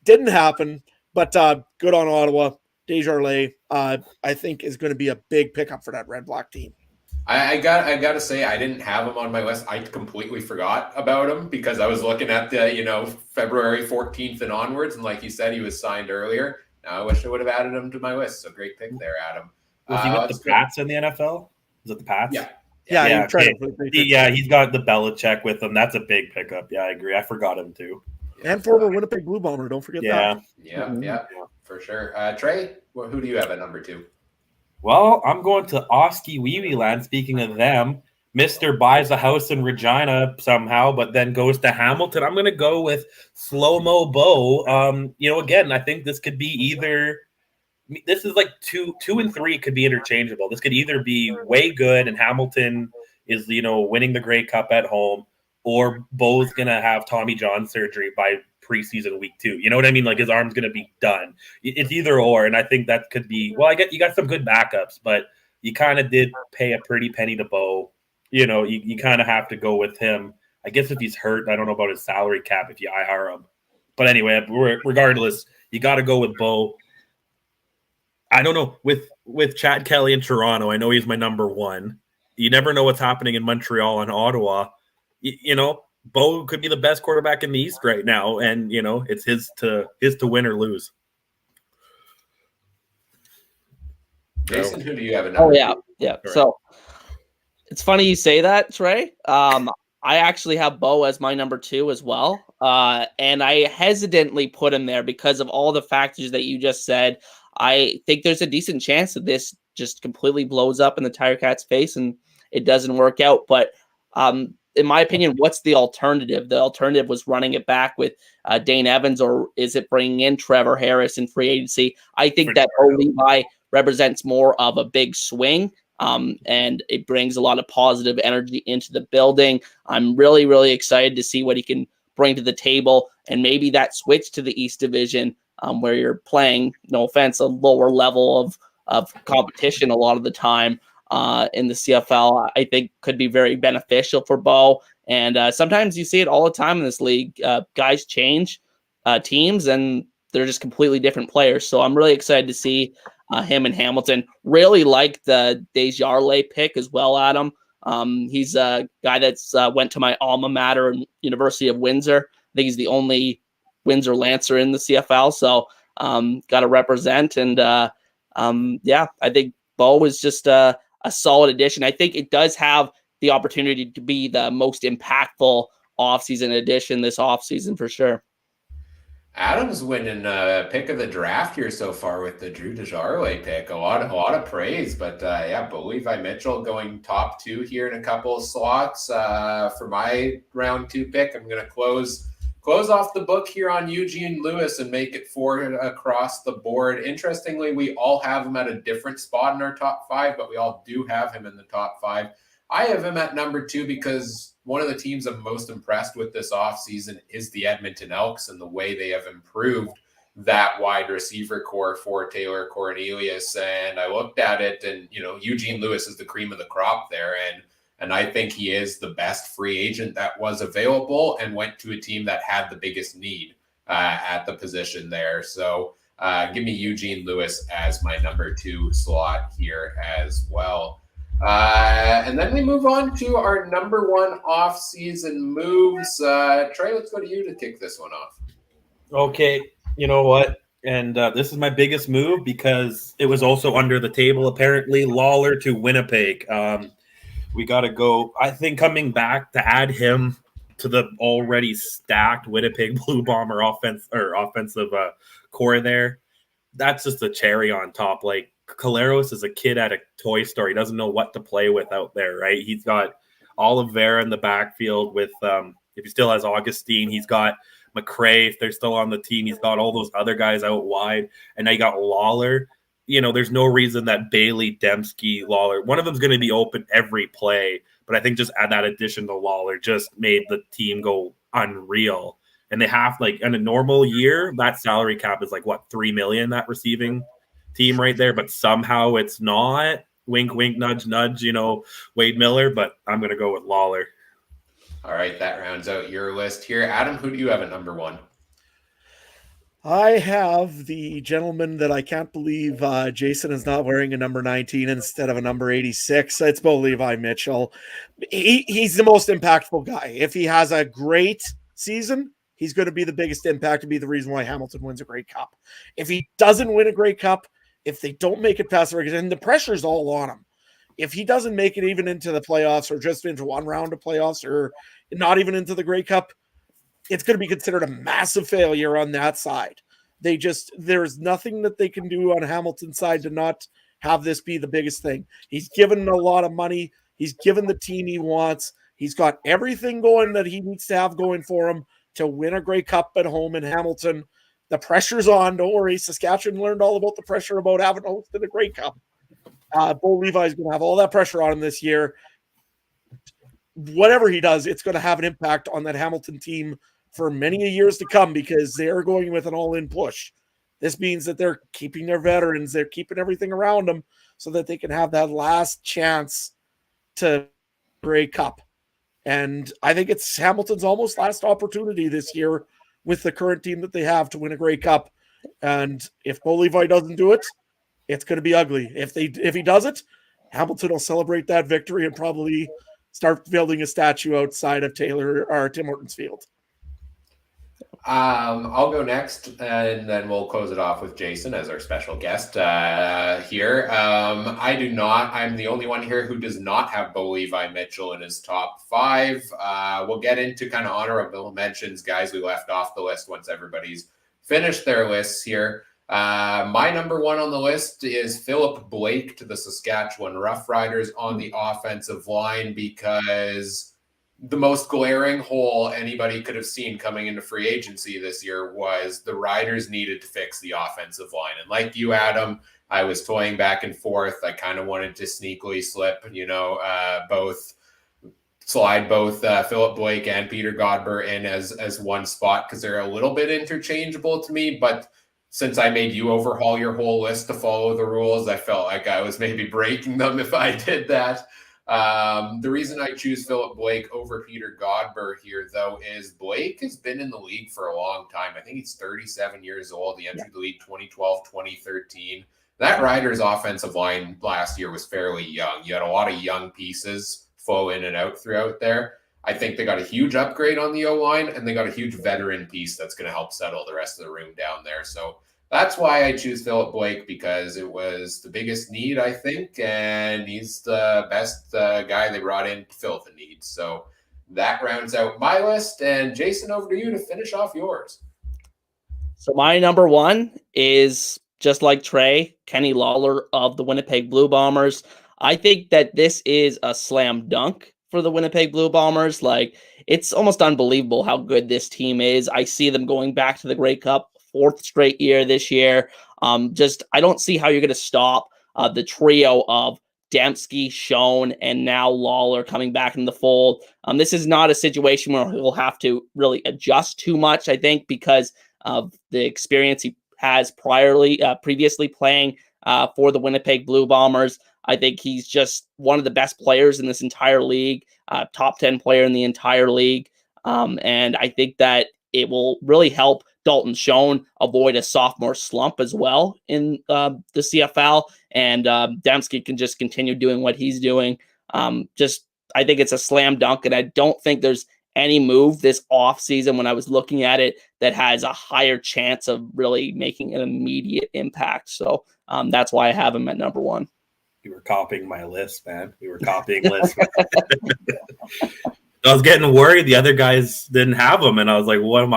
Didn't happen, but good on Ottawa. Desjardins, I think, is going to be a big pickup for that Red Black team. I got to say, I didn't have him on my list. I completely forgot about him because I was looking at the February 14th and onwards, and like you said, he was signed earlier. Now I wish I would have added him to my list. So great pick there, Adam. Was he with the Pats in the NFL? Was it the Pats? Yeah. Yeah, Yeah, you tried okay. to Yeah, he's got the Belichick with him. That's a big pickup. Yeah, I agree. I forgot him too. and former Winnipeg Blue Bomber. Don't forget that. Yeah, for sure. Trey, who do you have at number 2? Well, I'm going to Oski Wee Wee Land. Speaking of them, Mr. buys a house in Regina somehow, but then goes to Hamilton. I'm going to go with Slow Mo Bo. Again, I think this could be either. This is like 2 and 3 could be interchangeable. This could either be way good and Hamilton is winning the Grey Cup at home, or Bo's going to have Tommy John surgery by preseason week 2. You know what I mean? Like his arm's going to be done. It's either or, and I think that could be. Well, I get you got some good backups, but you kind of did pay a pretty penny to Bo. You kind of have to go with him. I guess if he's hurt, I don't know about his salary cap if you IR him. But anyway, regardless, you got to go with Bo. I don't know. With Chad Kelly in Toronto, I know he's my number 1. You never know what's happening in Montreal and Ottawa. Bo could be the best quarterback in the East right now, and it's his to win or lose. Jason, who do you have at number 2? Yeah. Right. So it's funny you say that, Trey. I actually have Bo as my number 2 as well, and I hesitantly put him there because of all the factors that you just said. I think there's a decent chance that this just completely blows up in the Tiger Cats' face and it doesn't work out. But in my opinion, what's the alternative? The alternative was running it back with Dane Evans, or is it bringing in Trevor Harris in free agency? I think that Bo Levi represents more of a big swing, and it brings a lot of positive energy into the building. I'm really, really excited to see what he can bring to the table, and maybe that switch to the East Division where you're playing, no offense, a lower level of competition a lot of the time in the CFL, I think could be very beneficial for Bo. And sometimes you see it all the time in this league. Guys change teams and they're just completely different players. So I'm really excited to see him in Hamilton. Really like the Desjardins pick as well, Adam. He's a guy that's went to my alma mater, University of Windsor. I think he's the only Windsor Lancer in the CFL, so got to represent. And I think Bo is just a solid addition. I think it does have the opportunity to be the most impactful offseason addition this offseason for sure. Adam's winning pick of the draft here so far with the Drew Desjardins pick. A lot of praise, but Bo Levi Mitchell going top 2 here in a couple of slots for my round 2 pick. I'm going to close off the book here on Eugene Lewis and make it 4 across the board. Interestingly, we all have him at a different spot in our top 5, but we all do have him in the top 5. I have him at number 2 because one of the teams I'm most impressed with this offseason is the Edmonton Elks and the way they have improved that wide receiver core for Taylor Cornelius. And I looked at it and, Eugene Lewis is the cream of the crop there. And I think he is the best free agent that was available and went to a team that had the biggest need at the position there. So give me Eugene Lewis as my number 2 slot here as well. And then we move on to our number 1 off-season moves. Trey, let's go to you to kick this one off. Okay, you know what? And this is my biggest move because it was also under the table, apparently. Lawler to Winnipeg. We got to go. I think coming back to add him to the already stacked Winnipeg Blue Bomber offensive core there, that's just a cherry on top. Like, Caleros is a kid at a toy store. He doesn't know what to play with out there, right? He's got Oliveira in the backfield with, if he still has Augustine, he's got McRae, if they're still on the team. He's got all those other guys out wide. And now you got Lawler. There's no reason that Bailey, Dembski, Lawler, one of them's going to be open every play. But I think just add that addition to Lawler just made the team go unreal. And they have, like, in a normal year, that salary cap is like, what, $3 million, that receiving team right there. But somehow it's not. Wink, wink, nudge, nudge, Wade Miller. But I'm going to go with Lawler. All right, that rounds out your list here. Adam, who do you have at number 1? I have the gentleman that I can't believe Jason is not wearing a number 19 instead of a number 86. It's Bo Levi Mitchell. He's the most impactful guy. If he has a great season, he's going to be the biggest impact and be the reason why Hamilton wins a Grey Cup. If he doesn't win a Grey Cup, if they don't make it past the regular, and the pressure's all on him. If he doesn't make it even into the playoffs or just into one round of playoffs or not even into the Grey Cup, it's going to be considered a massive failure on that side. There's nothing that they can do on Hamilton's side to not have this be the biggest thing. He's given a lot of money. He's given the team he wants. He's got everything going that he needs to have going for him to win a Grey Cup at home in Hamilton. The pressure's on. Don't worry. Saskatchewan learned all about the pressure about having hosted a Grey Cup. Bo Levi's going to have all that pressure on him this year. Whatever he does, it's going to have an impact on that Hamilton team for many years to come because they're going with an all-in push. This means that they're keeping their veterans, they're keeping everything around them so that they can have that last chance to Grey Cup. And I think it's Hamilton's almost last opportunity this year with the current team that they have to win a Grey Cup. And if Bo Levi doesn't do it, it's going to be ugly. If he does it, Hamilton will celebrate that victory and probably start building a statue outside of Tim Hortons Field. I'll go next, and then we'll close it off with Jason as our special guest here. I do not. I'm the only one here who does not have Bo Levi Mitchell in his top 5. We'll get into kind of honorable mentions, guys we left off the list once everybody's finished their lists here. My number 1 on the list is Philip Blake to the Saskatchewan Roughriders on the offensive line because the most glaring hole anybody could have seen coming into free agency this year was the Riders needed to fix the offensive line. And like you, Adam, I was toying back and forth. I kind of wanted to sneakily slip, slide both Philip Blake and Peter Godber in as one spot because they're a little bit interchangeable to me. But since I made you overhaul your whole list to follow the rules, I felt like I was maybe breaking them if I did that. The reason I choose Philip Blake over Peter Godber here, though, is Blake has been in the league for a long time. I think he's 37 years old. He entered the league 2012, 2013. That Riders offensive line last year was fairly young. You had a lot of young pieces flow in and out throughout there. I think they got a huge upgrade on the O-line, and they got a huge veteran piece that's going to help settle the rest of the room down there. So that's why I choose Philip Blake, because it was the biggest need, I think, and he's the best guy they brought in to fill the need. So that rounds out my list. And Jason, over to you to finish off yours. So my number 1 is, just like Trey, Kenny Lawler of the Winnipeg Blue Bombers. I think that this is a slam dunk for the Winnipeg Blue Bombers. Like, it's almost unbelievable how good this team is. I see them going back to the Grey Cup 4th straight year this year. I don't see how you're going to stop the trio of Dembski, Schoen, and now Lawler coming back in the fold. This is not a situation where he'll have to really adjust too much, I think, because of the experience he has previously playing for the Winnipeg Blue Bombers. I think he's just one of the best players in this entire league, top 10 player in the entire league. And I think that it will really help Dalton Schoen avoid a sophomore slump as well in the CFL. And Dembski can just continue doing what he's doing. I think it's a slam dunk, and I don't think there's any move this offseason when I was looking at it that has a higher chance of really making an immediate impact. So that's why I have him at number 1. You were copying my list, man. We were copying lists. I was getting worried the other guys didn't have them, and I was like, what am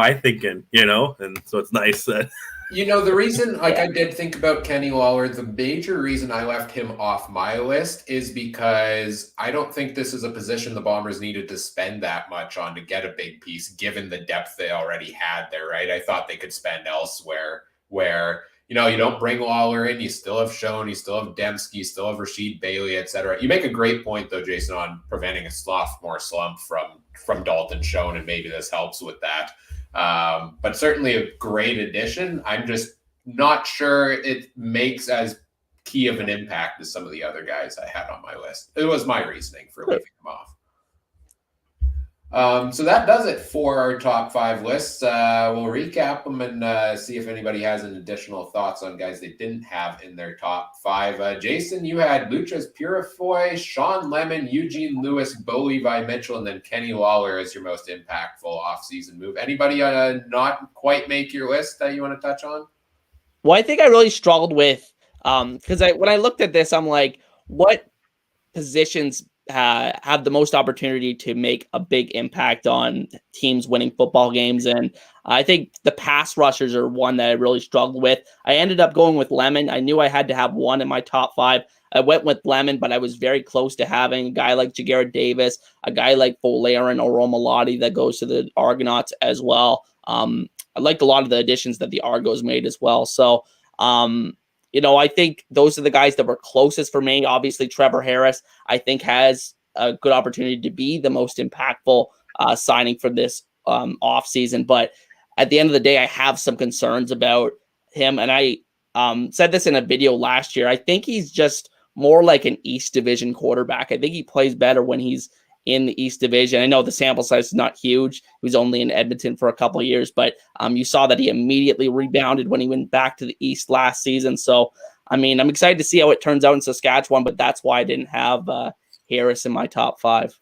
I thinking? And so it's nice that the reason, I did think about Kenny Lawler, the major reason I left him off my list is because I don't think this is a position the Bombers needed to spend that much on to get a big piece, given the depth they already had there, right? I thought they could spend elsewhere where, you don't bring Lawler in, you still have Schoen, you still have Dembski, you still have Rashid Bailey, etc. You make a great point, though, Jason, on preventing a sophomore slump from Dalton Schoen, and maybe this helps with that. But certainly a great addition. I'm just not sure it makes as key of an impact as some of the other guys I had on my list. It was my reasoning for leaving them off. So that does it for our top 5 lists. We'll recap them and see if anybody has any additional thoughts on guys they didn't have in their top 5. Jason, you had Luchas Purifoy, Sean Lemon, Eugene Lewis, Bo Levi Mitchell, and then Kenny Lawler as your most impactful offseason move. Anybody not quite make your list that you want to touch on? Well, I think I really struggled with because when I looked at this, I'm like, what positions have the most opportunity to make a big impact on teams winning football games? And I think the pass rushers are one that I really struggled with. I ended up going with Lemon. I knew I had to have one in my top 5. I went with Lemon, but I was very close to having a guy like Jagarrett Davis, a guy like Folaren or Romalotti that goes to the Argonauts as well. I liked a lot of the additions that the Argos made as well. So, I think those are the guys that were closest for me. Obviously, Trevor Harris, I think, has a good opportunity to be the most impactful signing for this offseason. But at the end of the day, I have some concerns about him. And I said this in a video last year. I think he's just more like an East Division quarterback. I think he plays better when he's in the East Division. I know the sample size is not huge. He was only in Edmonton for a couple of years, but you saw that he immediately rebounded when he went back to the East last season. So, I'm excited to see how it turns out in Saskatchewan, but that's why I didn't have Harris in my top 5.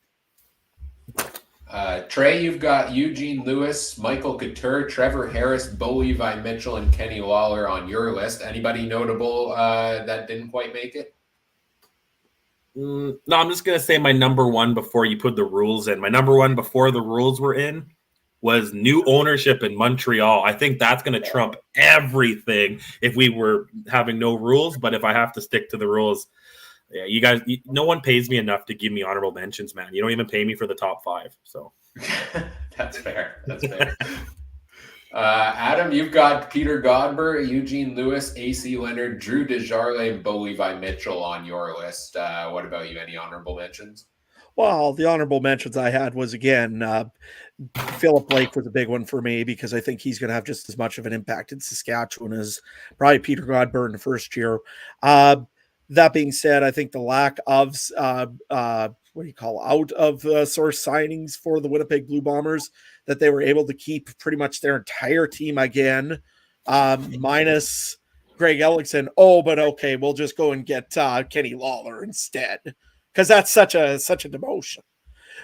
Trey, you've got Eugene Lewis, Michael Couture, Trevor Harris, Bo Levi Mitchell, and Kenny Lawler on your list. Anybody notable that didn't quite make it? No, I'm just going to say my number one before you put the rules in. My number one before the rules were in was new ownership in Montreal. I think that's going to trump everything if we were having no rules. But if I have to stick to the rules, yeah, you guys, no one pays me enough to give me honorable mentions, man. You don't even pay me for the top 5. So That's fair. Adam, you've got Peter Godber, Eugene Lewis, AC Leonard, Drew Desjardins, and Bo Levi Mitchell on your list. What about you? Any honorable mentions? Well, the honorable mentions I had was, again, Philip Blake was a big one for me because I think he's going to have just as much of an impact in Saskatchewan as probably Peter Godber in the first year. That being said, I think the lack of out of source signings for the Winnipeg Blue Bombers, that they were able to keep pretty much their entire team again, minus Greg Ellickson. Oh, but okay, we'll just go and get Kenny Lawler instead, because that's such a demotion.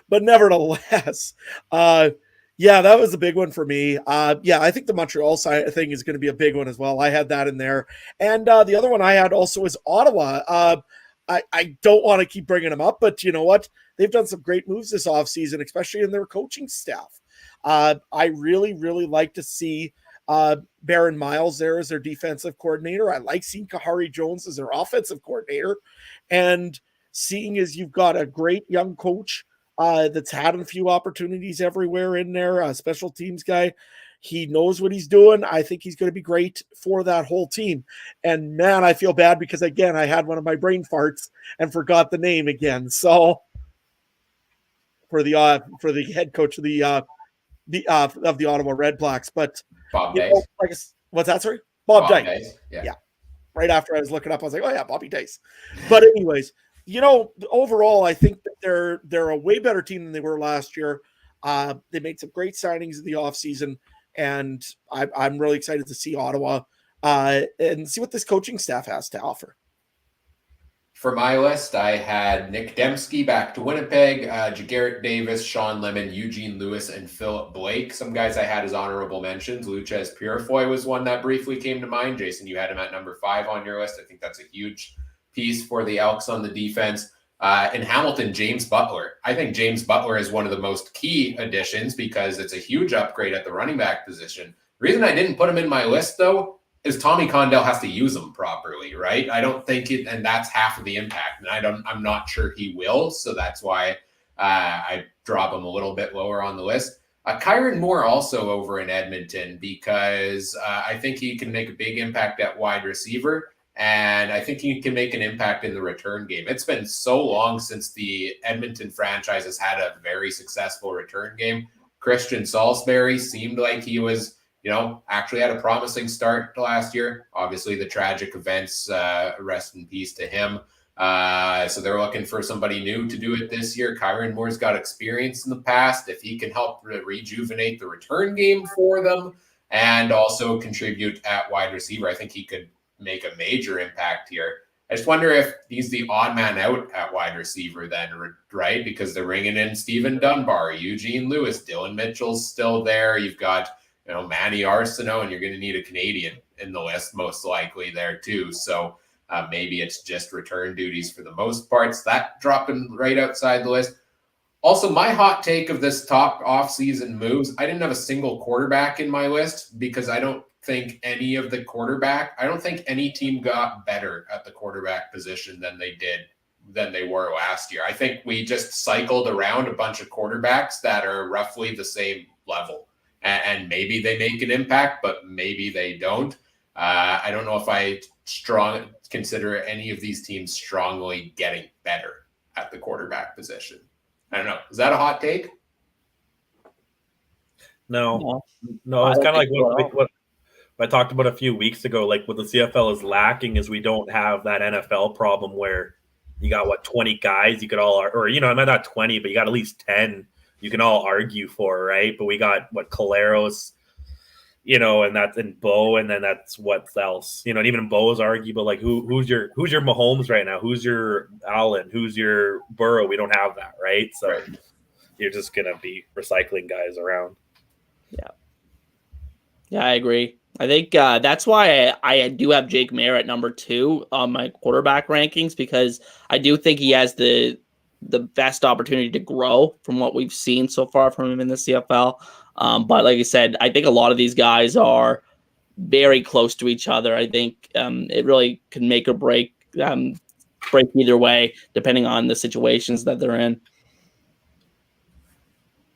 But nevertheless, that was a big one for me. I think the Montreal side thing is going to be a big one as well. I had that in there. And the other one I had also is Ottawa. I don't want to keep bringing them up, but you know what? They've done some great moves this offseason, especially in their coaching staff. I really, really like to see Baron Miles there as their defensive coordinator. I like seeing Kahari Jones as their offensive coordinator. And seeing as you've got a great young coach that's had a few opportunities everywhere in there, a special teams guy. He knows what he's doing. I think he's going to be great for that whole team. And man, I feel bad because, again, I had one of my brain farts and forgot the name again. So for the head coach of the Ottawa Red Blacks, but Bob Dice. What's that? Sorry, Bob Dice. Yeah. Right after I was looking up, I was like, oh yeah, Bobby Dice. But anyways, overall, I think that they're a way better team than they were last year. They made some great signings in the offseason, and I'm really excited to see Ottawa and see what this coaching staff has to offer. For my list, I had Nick Dembski back to Winnipeg, Jagarrett Davis, Sean Lemon, Eugene Lewis, and Philip Blake. Some guys I had as honorable mentions. Luchas Purifoy was one that briefly came to mind. Jason, you had him at number 5 on your list. I think that's a huge piece for the Elks on the defense. In Hamilton, James Butler. I think James Butler is one of the most key additions because it's a huge upgrade at the running back position. The reason I didn't put him in my list, though, is Tommy Condell has to use them properly, right? I don't think it, and that's half of the impact. And I'm not sure he will, so that's why I drop him a little bit lower on the list. Kyron Moore also over in Edmonton because I think he can make a big impact at wide receiver, and I think he can make an impact in the return game. It's been so long since the Edmonton franchise has had a very successful return game. Christian Salisbury seemed like he was actually had a promising start to last year. Obviously, the tragic events, rest in peace to him. So they're looking for somebody new to do it this year. Kyron Moore's got experience in the past. If he can help rejuvenate the return game for them and also contribute at wide receiver, I think he could make a major impact here. I just wonder if he's the odd man out at wide receiver then, right? Because they're bringing in Stephen Dunbar, Eugene Lewis, Dylan Mitchell's still there. You've got, Manny Arsenault, and you're going to need a Canadian in the list most likely there too. So maybe it's just return duties for the most parts. That dropping right outside the list. Also, my hot take of this top offseason moves, I didn't have a single quarterback in my list because I don't think any team got better at the quarterback position than they were last year. I think we just cycled around a bunch of quarterbacks that are roughly the same level, and maybe they make an impact, but maybe they don't. I don't know if I consider any of these teams strongly getting better at the quarterback position. I don't know. Is that a hot take? No. It's kind of like what I talked about a few weeks ago. Like what the CFL is lacking is we don't have that NFL problem where you got 20 guys you could all, or not 20, but you got at least 10 you can all argue for, right? But we got Caleros, and that's in Bo, and then that's what else, and even Bo's argue, but like who's your Mahomes right now? Who's your Allen? Who's your Burrow? We don't have that, right? So right. You're just gonna be recycling guys around. Yeah, I agree. I think that's why I do have Jake Mayer at number 2 on my quarterback rankings, because I do think he has the best opportunity to grow from what we've seen so far from him in the CFL. But like I said, I think a lot of these guys are very close to each other. I think it really can make or break either way, depending on the situations that they're in.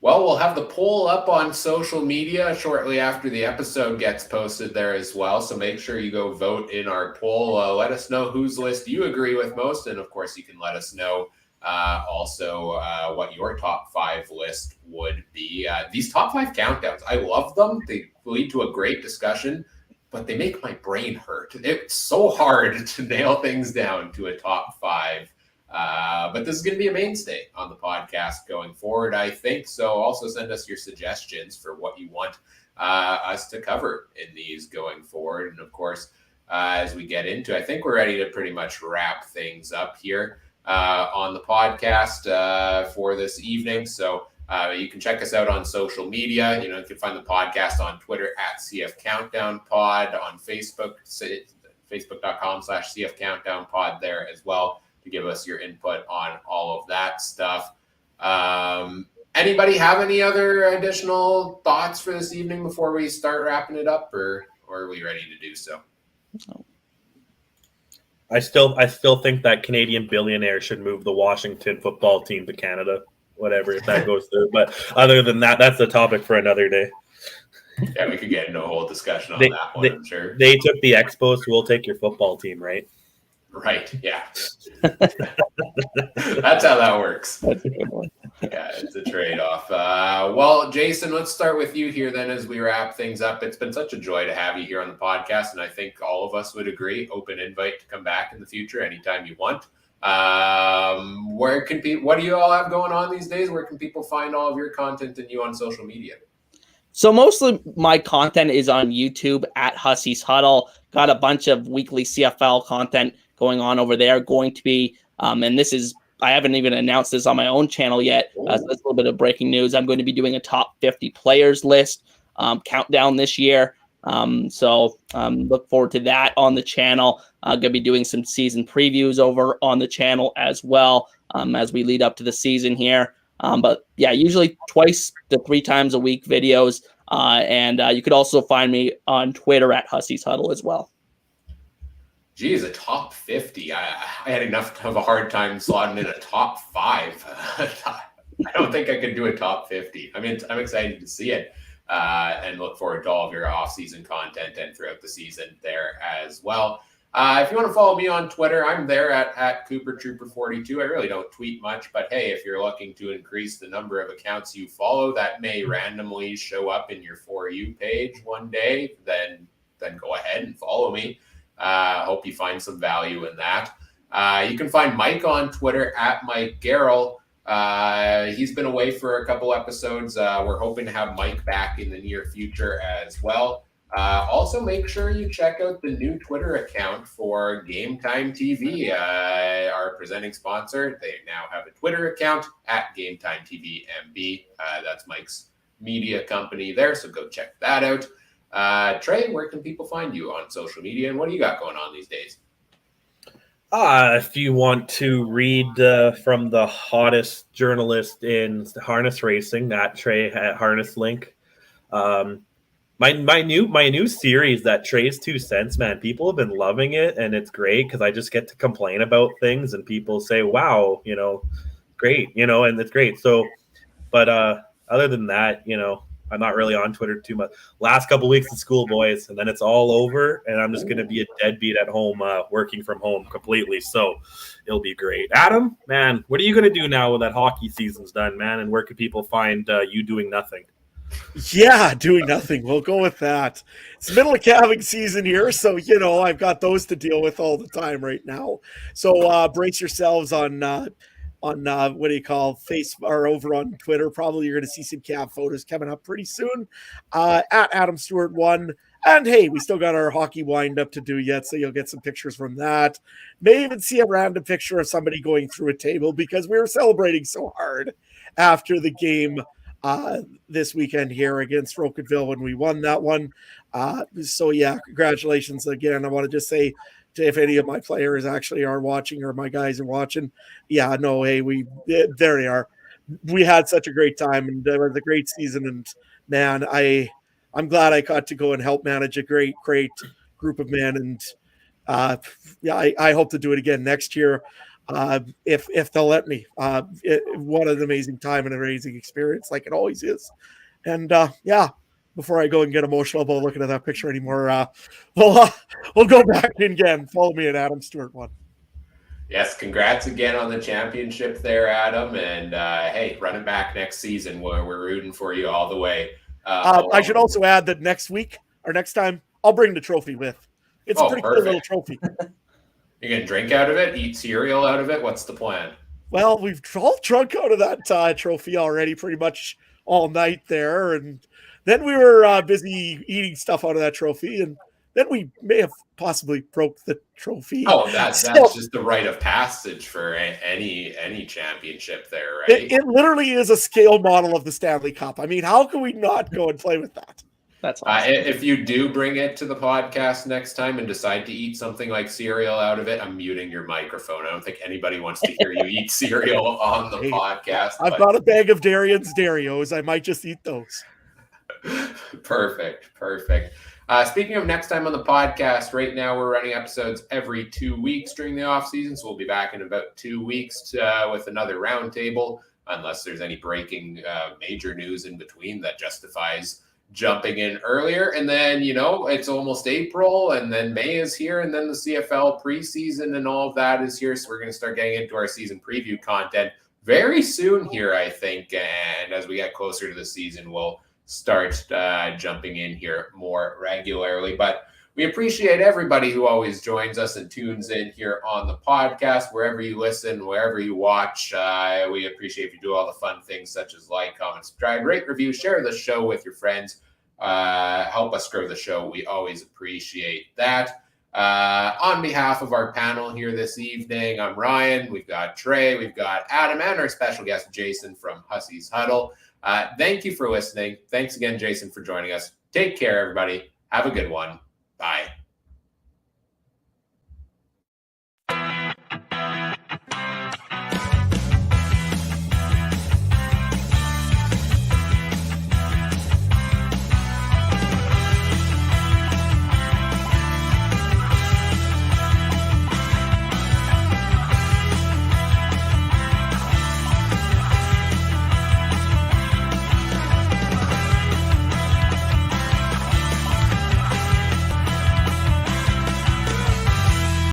Well, we'll have the poll up on social media shortly after the episode gets posted there as well. So make sure you go vote in our poll. Let us know whose list you agree with most. And of course, you can let us know also what your top 5 list would be. These top 5 countdowns, I love them. They lead to a great discussion, but they make my brain hurt. It's so hard to nail things down to a top 5. But this is going to be a mainstay on the podcast going forward, I think. So also send us your suggestions for what you want us to cover in these going forward. And of course, as we get into, I think we're ready to pretty much wrap things up here on the podcast for this evening. So you can check us out on social media. You can find the podcast on Twitter at CF Countdown Pod, on Facebook, facebook.com/CF Countdown Pod there as well, to give us your input on all of that stuff. Anybody have any other additional thoughts for this evening before we start wrapping it up, or are we ready to do so? I still think that Canadian billionaire should move the Washington football team to Canada, whatever, if that goes through. But other than that, that's a topic for another day. Yeah, we could get into a whole discussion on that one, I'm sure. They took the Expos, so we'll take your football team, right? Right, yeah. That's how that works. That's a good one. Yeah, it's a trade-off. Well, Jason, let's start with you here then as we wrap things up. It's been such a joy to have you here on the podcast, and I think all of us would agree. Open invite to come back in the future anytime you want. What do you all have going on these days? Where can people find all of your content and you on social media? So mostly my content is on YouTube at Hussey's Huddle. Got a bunch of weekly CFL content going on over there. Going to be, and this is, I haven't even announced this on my own channel yet. So that's a little bit of breaking news. I'm going to be doing a top 50 players list countdown this year. So look forward to that on the channel. Going to be doing some season previews over on the channel as well as we lead up to the season here. But yeah, usually 2 to 3 times a week videos. And you could also find me on Twitter at Hussey's Huddle as well. Geez, a top 50. I had enough of a hard time slotting in a top 5. I don't think I could do a top 50. I mean, I'm excited to see it and look forward to all of your off-season content and throughout the season there as well. If you want to follow me on Twitter, I'm there at CooperTrooper42. I really don't tweet much, but hey, if you're looking to increase the number of accounts you follow that may randomly show up in your For You page one day, then go ahead and follow me. Hope you find some value in that. You can find Mike on Twitter at Mike Garrell. He's been away for a couple episodes. We're hoping to have Mike back in the near future as well. Also, make sure you check out the new Twitter account for Game Time TV, our presenting sponsor. They now have a Twitter account at Game Time TV MB. That's Mike's media company there, so go check that out. Trey, where can people find you on social media, and what do you got going on these days? If you want to read from the hottest journalist in harness racing, that Trey at Harness Link. My new series, that Trey's 2 cents, man, people have been loving it, and it's great because I just get to complain about things and people say, wow, great, and it's great. So, but other than that, I'm not really on Twitter too much. Last couple weeks of school, boys, and then it's all over, and I'm just going to be a deadbeat at home, working from home completely. So it'll be great. Adam, man, what are you going to do now when that hockey season's done, man? And where can people find you doing nothing? Yeah, doing nothing. We'll go with that. It's middle of calving season here, so I've got those to deal with all the time right now. So brace yourselves on what do you call Facebook or over on Twitter. Probably you're going to see some calf photos coming up pretty soon. At Adam Stewart 1. And hey, we still got our hockey wind up to do yet, so you'll get some pictures from that. May even see a random picture of somebody going through a table because we were celebrating so hard after the game this weekend here against Rourkeville when we won that one. So yeah, congratulations again. I want to just say, if any of my players actually are watching or my guys are watching, yeah, no, hey, there they are. We had such a great time, and it was a great season. And man, I'm glad I got to go and help manage a great group of men. And yeah, I hope to do it again next year. If they'll let me. What an amazing time and an amazing experience, like it always is. And yeah, before I go and get emotional about looking at that picture anymore, we'll go back in again. Follow me at Adam Stewart 1. Yes, congrats again on the championship there, Adam. And hey, running back next season, we're rooting for you all the way. I should also add that next week or next time, I'll bring the trophy with. It's a pretty cool little trophy. You're going to drink out of it, eat cereal out of it? What's the plan? Well, we've all drunk out of that trophy already pretty much all night there. And then we were busy eating stuff out of that trophy. And then we may have possibly broke the trophy. Oh, that's just the rite of passage for any championship there, right? It literally is a scale model of the Stanley Cup. I mean, how can we not go and play with that? That's awesome. If you do bring it to the podcast next time and decide to eat something like cereal out of it, I'm muting your microphone. I don't think anybody wants to hear you eat cereal on the podcast. I've got a bag of Darian's Darios. I might just eat those. Perfect. Speaking of next time on the podcast, right now we're running episodes every 2 weeks during the off season, so we'll be back in about 2 weeks with another roundtable, unless there's any breaking major news in between that justifies jumping in earlier. And then, it's almost April, and then May is here, and then the CFL preseason and all of that is here. So we're going to start getting into our season preview content very soon here, I think. And as we get closer to the season, we'll start jumping in here more regularly. But we appreciate everybody who always joins us and tunes in here on the podcast, wherever you listen, wherever you watch. We appreciate if you do all the fun things such as like, comment, subscribe, rate, review, share the show with your friends. Help us grow the show. We always appreciate that. On behalf of our panel here this evening, I'm Ryan. We've got Trey, we've got Adam, and our special guest, Jason from Hussey's Huddle. Thank you for listening. Thanks again, Jason, for joining us. Take care, everybody. Have a good one. Bye.